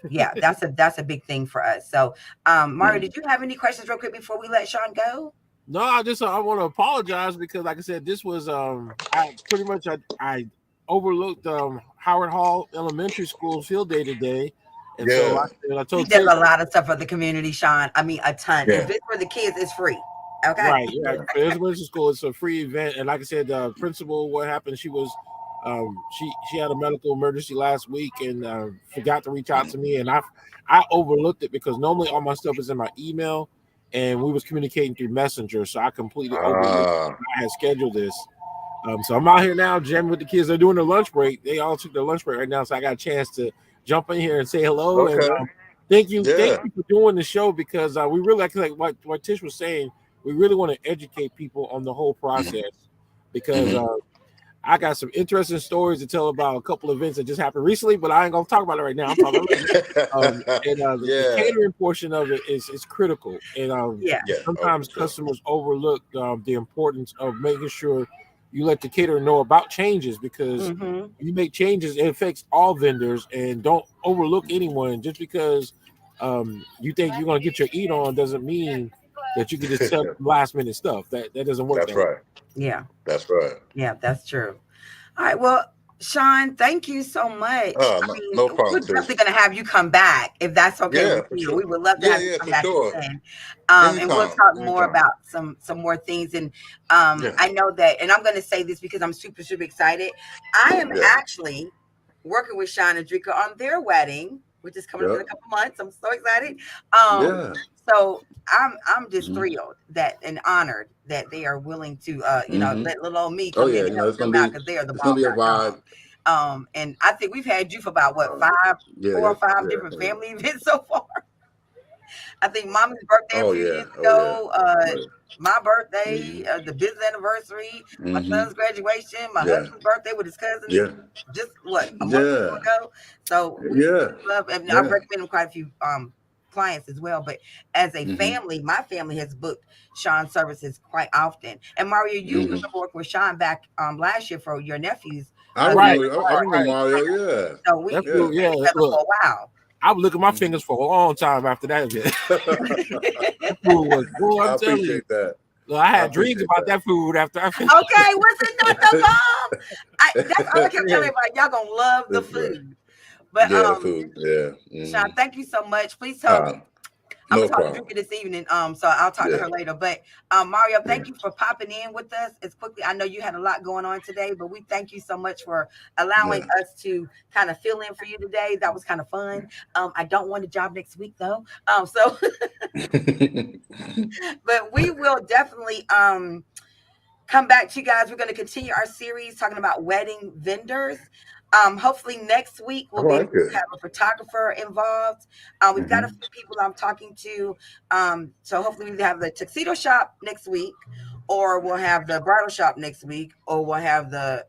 [SPEAKER 1] yeah, that's a big thing for us. So, Mario,
[SPEAKER 2] Mm.
[SPEAKER 1] did you have any questions real quick before we let Sean go?
[SPEAKER 3] No, I want to apologize because, like I said, this was I pretty much I overlooked Howard Hall Elementary School field day today, and so
[SPEAKER 2] Yeah.
[SPEAKER 3] I
[SPEAKER 1] He
[SPEAKER 3] told
[SPEAKER 1] does
[SPEAKER 3] Tish.
[SPEAKER 1] a lot of stuff for the community, Sean. I mean, a ton. If
[SPEAKER 2] Yeah.
[SPEAKER 1] it's for the kids, it's free. Okay.
[SPEAKER 3] Right, yeah.
[SPEAKER 2] Yeah.
[SPEAKER 3] For Elementary School, it's a free event, and like I said, the principal, what happened? She was, she had a medical emergency last week and forgot to reach out
[SPEAKER 2] Mm.
[SPEAKER 3] to me, and I overlooked it because normally all my stuff is in my email, and we was communicating through Messenger, so I completely overlooked.
[SPEAKER 2] Ah.
[SPEAKER 3] I had scheduled this, so I'm out here now jamming with the kids. They're doing their lunch break. They all took their lunch break right now, so I got a chance to jump in here and say hello and
[SPEAKER 2] Okay.
[SPEAKER 3] thank
[SPEAKER 2] Yeah.
[SPEAKER 3] you for doing the show because we really like what Tish was saying. We really want to educate people on the whole
[SPEAKER 2] Mm-hmm.
[SPEAKER 3] process because
[SPEAKER 2] Mm-hmm.
[SPEAKER 3] I got some interesting stories to tell about a couple of events that just happened recently, but I ain't gonna talk about it right now. I'm talking about later. And the
[SPEAKER 2] Yeah.
[SPEAKER 3] catering portion of it is critical, and
[SPEAKER 1] Yeah.
[SPEAKER 2] Yeah. Oh, for
[SPEAKER 3] sometimes
[SPEAKER 2] sure.
[SPEAKER 3] customers overlook the importance of making sure you let the caterer know about changes because
[SPEAKER 1] Mm-hmm.
[SPEAKER 3] you make changes, it affects all vendors, and don't overlook anyone just because you think you're gonna get your eat on doesn't mean that you can just sell last minute stuff. That doesn't work
[SPEAKER 2] That's
[SPEAKER 3] that way.
[SPEAKER 2] right.
[SPEAKER 1] Yeah.
[SPEAKER 2] That's right.
[SPEAKER 1] Yeah. That's true. All right. Well, Sean, thank you so much.
[SPEAKER 2] Oh,
[SPEAKER 1] I
[SPEAKER 2] no,
[SPEAKER 1] mean,
[SPEAKER 2] no
[SPEAKER 1] we're
[SPEAKER 2] problem, Tish.
[SPEAKER 1] definitely going to have you come back if that's okay
[SPEAKER 2] Yeah,
[SPEAKER 1] with
[SPEAKER 2] for
[SPEAKER 1] you.
[SPEAKER 2] sure.
[SPEAKER 1] We would love to
[SPEAKER 2] Yeah,
[SPEAKER 1] have you
[SPEAKER 2] yeah,
[SPEAKER 1] come
[SPEAKER 2] for
[SPEAKER 1] back
[SPEAKER 2] sure.
[SPEAKER 1] again, and we'll
[SPEAKER 2] Anytime.
[SPEAKER 1] talk more
[SPEAKER 2] Anytime.
[SPEAKER 1] about some more things. And
[SPEAKER 2] Yeah.
[SPEAKER 1] I know that, and I'm going to say this because I'm super super excited. I am
[SPEAKER 2] Yeah.
[SPEAKER 1] actually working with Sean and Drika on their wedding, which is coming up in
[SPEAKER 2] Yeah.
[SPEAKER 1] a couple months. I'm so excited. Um,
[SPEAKER 2] Yeah.
[SPEAKER 1] so I'm just
[SPEAKER 2] Mm-hmm.
[SPEAKER 1] thrilled that and honored that they are willing to
[SPEAKER 2] Mm-hmm.
[SPEAKER 1] let little old me
[SPEAKER 2] Oh
[SPEAKER 1] come in
[SPEAKER 2] yeah,
[SPEAKER 1] and help them out because they are the
[SPEAKER 2] it's gonna
[SPEAKER 1] ball
[SPEAKER 2] be a
[SPEAKER 1] guy.
[SPEAKER 2] vibe.
[SPEAKER 1] And I think we've had you for about what
[SPEAKER 2] Um, yeah,
[SPEAKER 1] four
[SPEAKER 2] yeah,
[SPEAKER 1] or five
[SPEAKER 2] yeah,
[SPEAKER 1] different
[SPEAKER 2] yeah.
[SPEAKER 1] family events so far. I think Mommy's birthday a
[SPEAKER 2] Oh
[SPEAKER 1] few
[SPEAKER 2] yeah,
[SPEAKER 1] years
[SPEAKER 2] oh yeah.
[SPEAKER 1] ago,
[SPEAKER 2] Oh yeah.
[SPEAKER 1] my birthday,
[SPEAKER 2] Mm-hmm.
[SPEAKER 1] the business anniversary, my
[SPEAKER 2] Mm-hmm.
[SPEAKER 1] son's graduation, my
[SPEAKER 2] Yeah.
[SPEAKER 1] husband's birthday with his cousins,
[SPEAKER 2] Yeah.
[SPEAKER 1] just what, a month or
[SPEAKER 2] Yeah.
[SPEAKER 1] two ago. So we
[SPEAKER 2] Yeah.
[SPEAKER 1] love, and I've
[SPEAKER 2] Yeah.
[SPEAKER 1] recommended quite a few clients as well. But as a
[SPEAKER 2] Mm-hmm.
[SPEAKER 1] family, my family has booked Sean's services quite often. And Mario, you
[SPEAKER 3] Yeah.
[SPEAKER 1] went to
[SPEAKER 2] Mm-hmm.
[SPEAKER 1] work with Sean back last year for your nephew's
[SPEAKER 2] I
[SPEAKER 3] Right,
[SPEAKER 2] remember. I
[SPEAKER 3] right,
[SPEAKER 1] graduation.
[SPEAKER 2] remember
[SPEAKER 3] right.
[SPEAKER 2] Mario. Yeah.
[SPEAKER 1] So
[SPEAKER 3] That's
[SPEAKER 1] we've
[SPEAKER 3] cool.
[SPEAKER 2] Yeah.
[SPEAKER 1] been
[SPEAKER 3] Yeah,
[SPEAKER 1] together for
[SPEAKER 3] look,
[SPEAKER 1] a while.
[SPEAKER 3] I was licking my
[SPEAKER 2] Mm-hmm.
[SPEAKER 3] fingers for a long time after that event. That food was, boy,
[SPEAKER 2] I
[SPEAKER 3] I'm telling you.
[SPEAKER 2] appreciate that.
[SPEAKER 3] Look, I
[SPEAKER 2] I
[SPEAKER 3] had dreams
[SPEAKER 2] appreciate
[SPEAKER 3] about
[SPEAKER 2] that.
[SPEAKER 3] that food after I finished.
[SPEAKER 1] Okay, was it not the bomb? That's all I kept telling
[SPEAKER 3] Yeah.
[SPEAKER 1] everybody. Y'all gonna love the
[SPEAKER 2] That's right.
[SPEAKER 1] food. But
[SPEAKER 2] Yeah, the food. Yeah.
[SPEAKER 1] Sean,
[SPEAKER 2] Mm-hmm.
[SPEAKER 1] thank you so much. Please tell I'm
[SPEAKER 2] No
[SPEAKER 1] gonna talk to
[SPEAKER 2] problem.
[SPEAKER 1] Drika this evening. So I'll talk to
[SPEAKER 2] Yeah.
[SPEAKER 1] her later. But Mario,
[SPEAKER 2] Yeah.
[SPEAKER 1] thank you for popping in with us as quickly. I know you had a lot going on today, but we thank you so much for allowing
[SPEAKER 2] Yeah.
[SPEAKER 1] us to kind of fill in for you today. That was kind of fun. I don't want a job next week though. So but we will definitely come back to you guys. We're going to continue our series talking about wedding vendors. Hopefully next week
[SPEAKER 2] I
[SPEAKER 1] we'll be able
[SPEAKER 2] like
[SPEAKER 1] to
[SPEAKER 2] it.
[SPEAKER 1] have a photographer involved. We've got a
[SPEAKER 2] Hmm.
[SPEAKER 1] few people I'm talking to. So hopefully we have the tuxedo shop next week, or we'll have the bridal shop next week, or we'll have the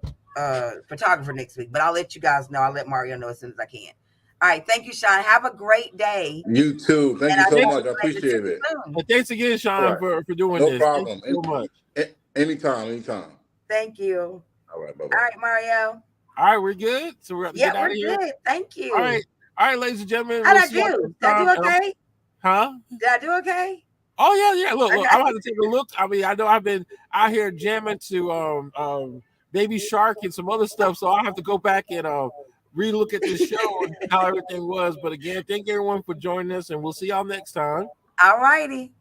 [SPEAKER 1] photographer next week. But I'll let you guys know. I'll let Mario know as soon as I can. All right. Thank you, Sean. Have a great day.
[SPEAKER 2] You too. Thank
[SPEAKER 1] And
[SPEAKER 2] you
[SPEAKER 1] I
[SPEAKER 2] so
[SPEAKER 1] know
[SPEAKER 3] Thanks,
[SPEAKER 2] much. I
[SPEAKER 1] we'll plan to see
[SPEAKER 2] appreciate
[SPEAKER 1] you
[SPEAKER 2] it.
[SPEAKER 1] soon.
[SPEAKER 3] and thanks again,
[SPEAKER 2] All
[SPEAKER 3] Sean,
[SPEAKER 2] right.
[SPEAKER 3] for doing
[SPEAKER 2] No
[SPEAKER 3] this. Thank
[SPEAKER 2] problem.
[SPEAKER 3] you so much.
[SPEAKER 2] Anytime, anytime.
[SPEAKER 1] Thank you.
[SPEAKER 2] All right. Bye
[SPEAKER 1] All
[SPEAKER 2] bye.
[SPEAKER 1] right, Mario.
[SPEAKER 3] All right, we're good. So we're going to
[SPEAKER 1] Yeah,
[SPEAKER 3] get out
[SPEAKER 1] we're
[SPEAKER 3] of here.
[SPEAKER 1] good. Thank
[SPEAKER 3] All right.
[SPEAKER 1] you.
[SPEAKER 3] All right, ladies and gentlemen,
[SPEAKER 1] How'd
[SPEAKER 3] we'll
[SPEAKER 1] I
[SPEAKER 3] see you
[SPEAKER 1] do?
[SPEAKER 3] next
[SPEAKER 1] Did I do
[SPEAKER 3] time.
[SPEAKER 1] okay?
[SPEAKER 3] Huh?
[SPEAKER 1] Did I do okay?
[SPEAKER 3] Oh yeah, yeah. Look. I'm
[SPEAKER 1] Okay.
[SPEAKER 3] about to take a look. I mean, I know I've been out here jamming to Baby Shark and some other stuff, so I have to go back and relook at this show and how everything was. But again, thank everyone for joining us, and we'll see y'all next time.
[SPEAKER 1] All righty.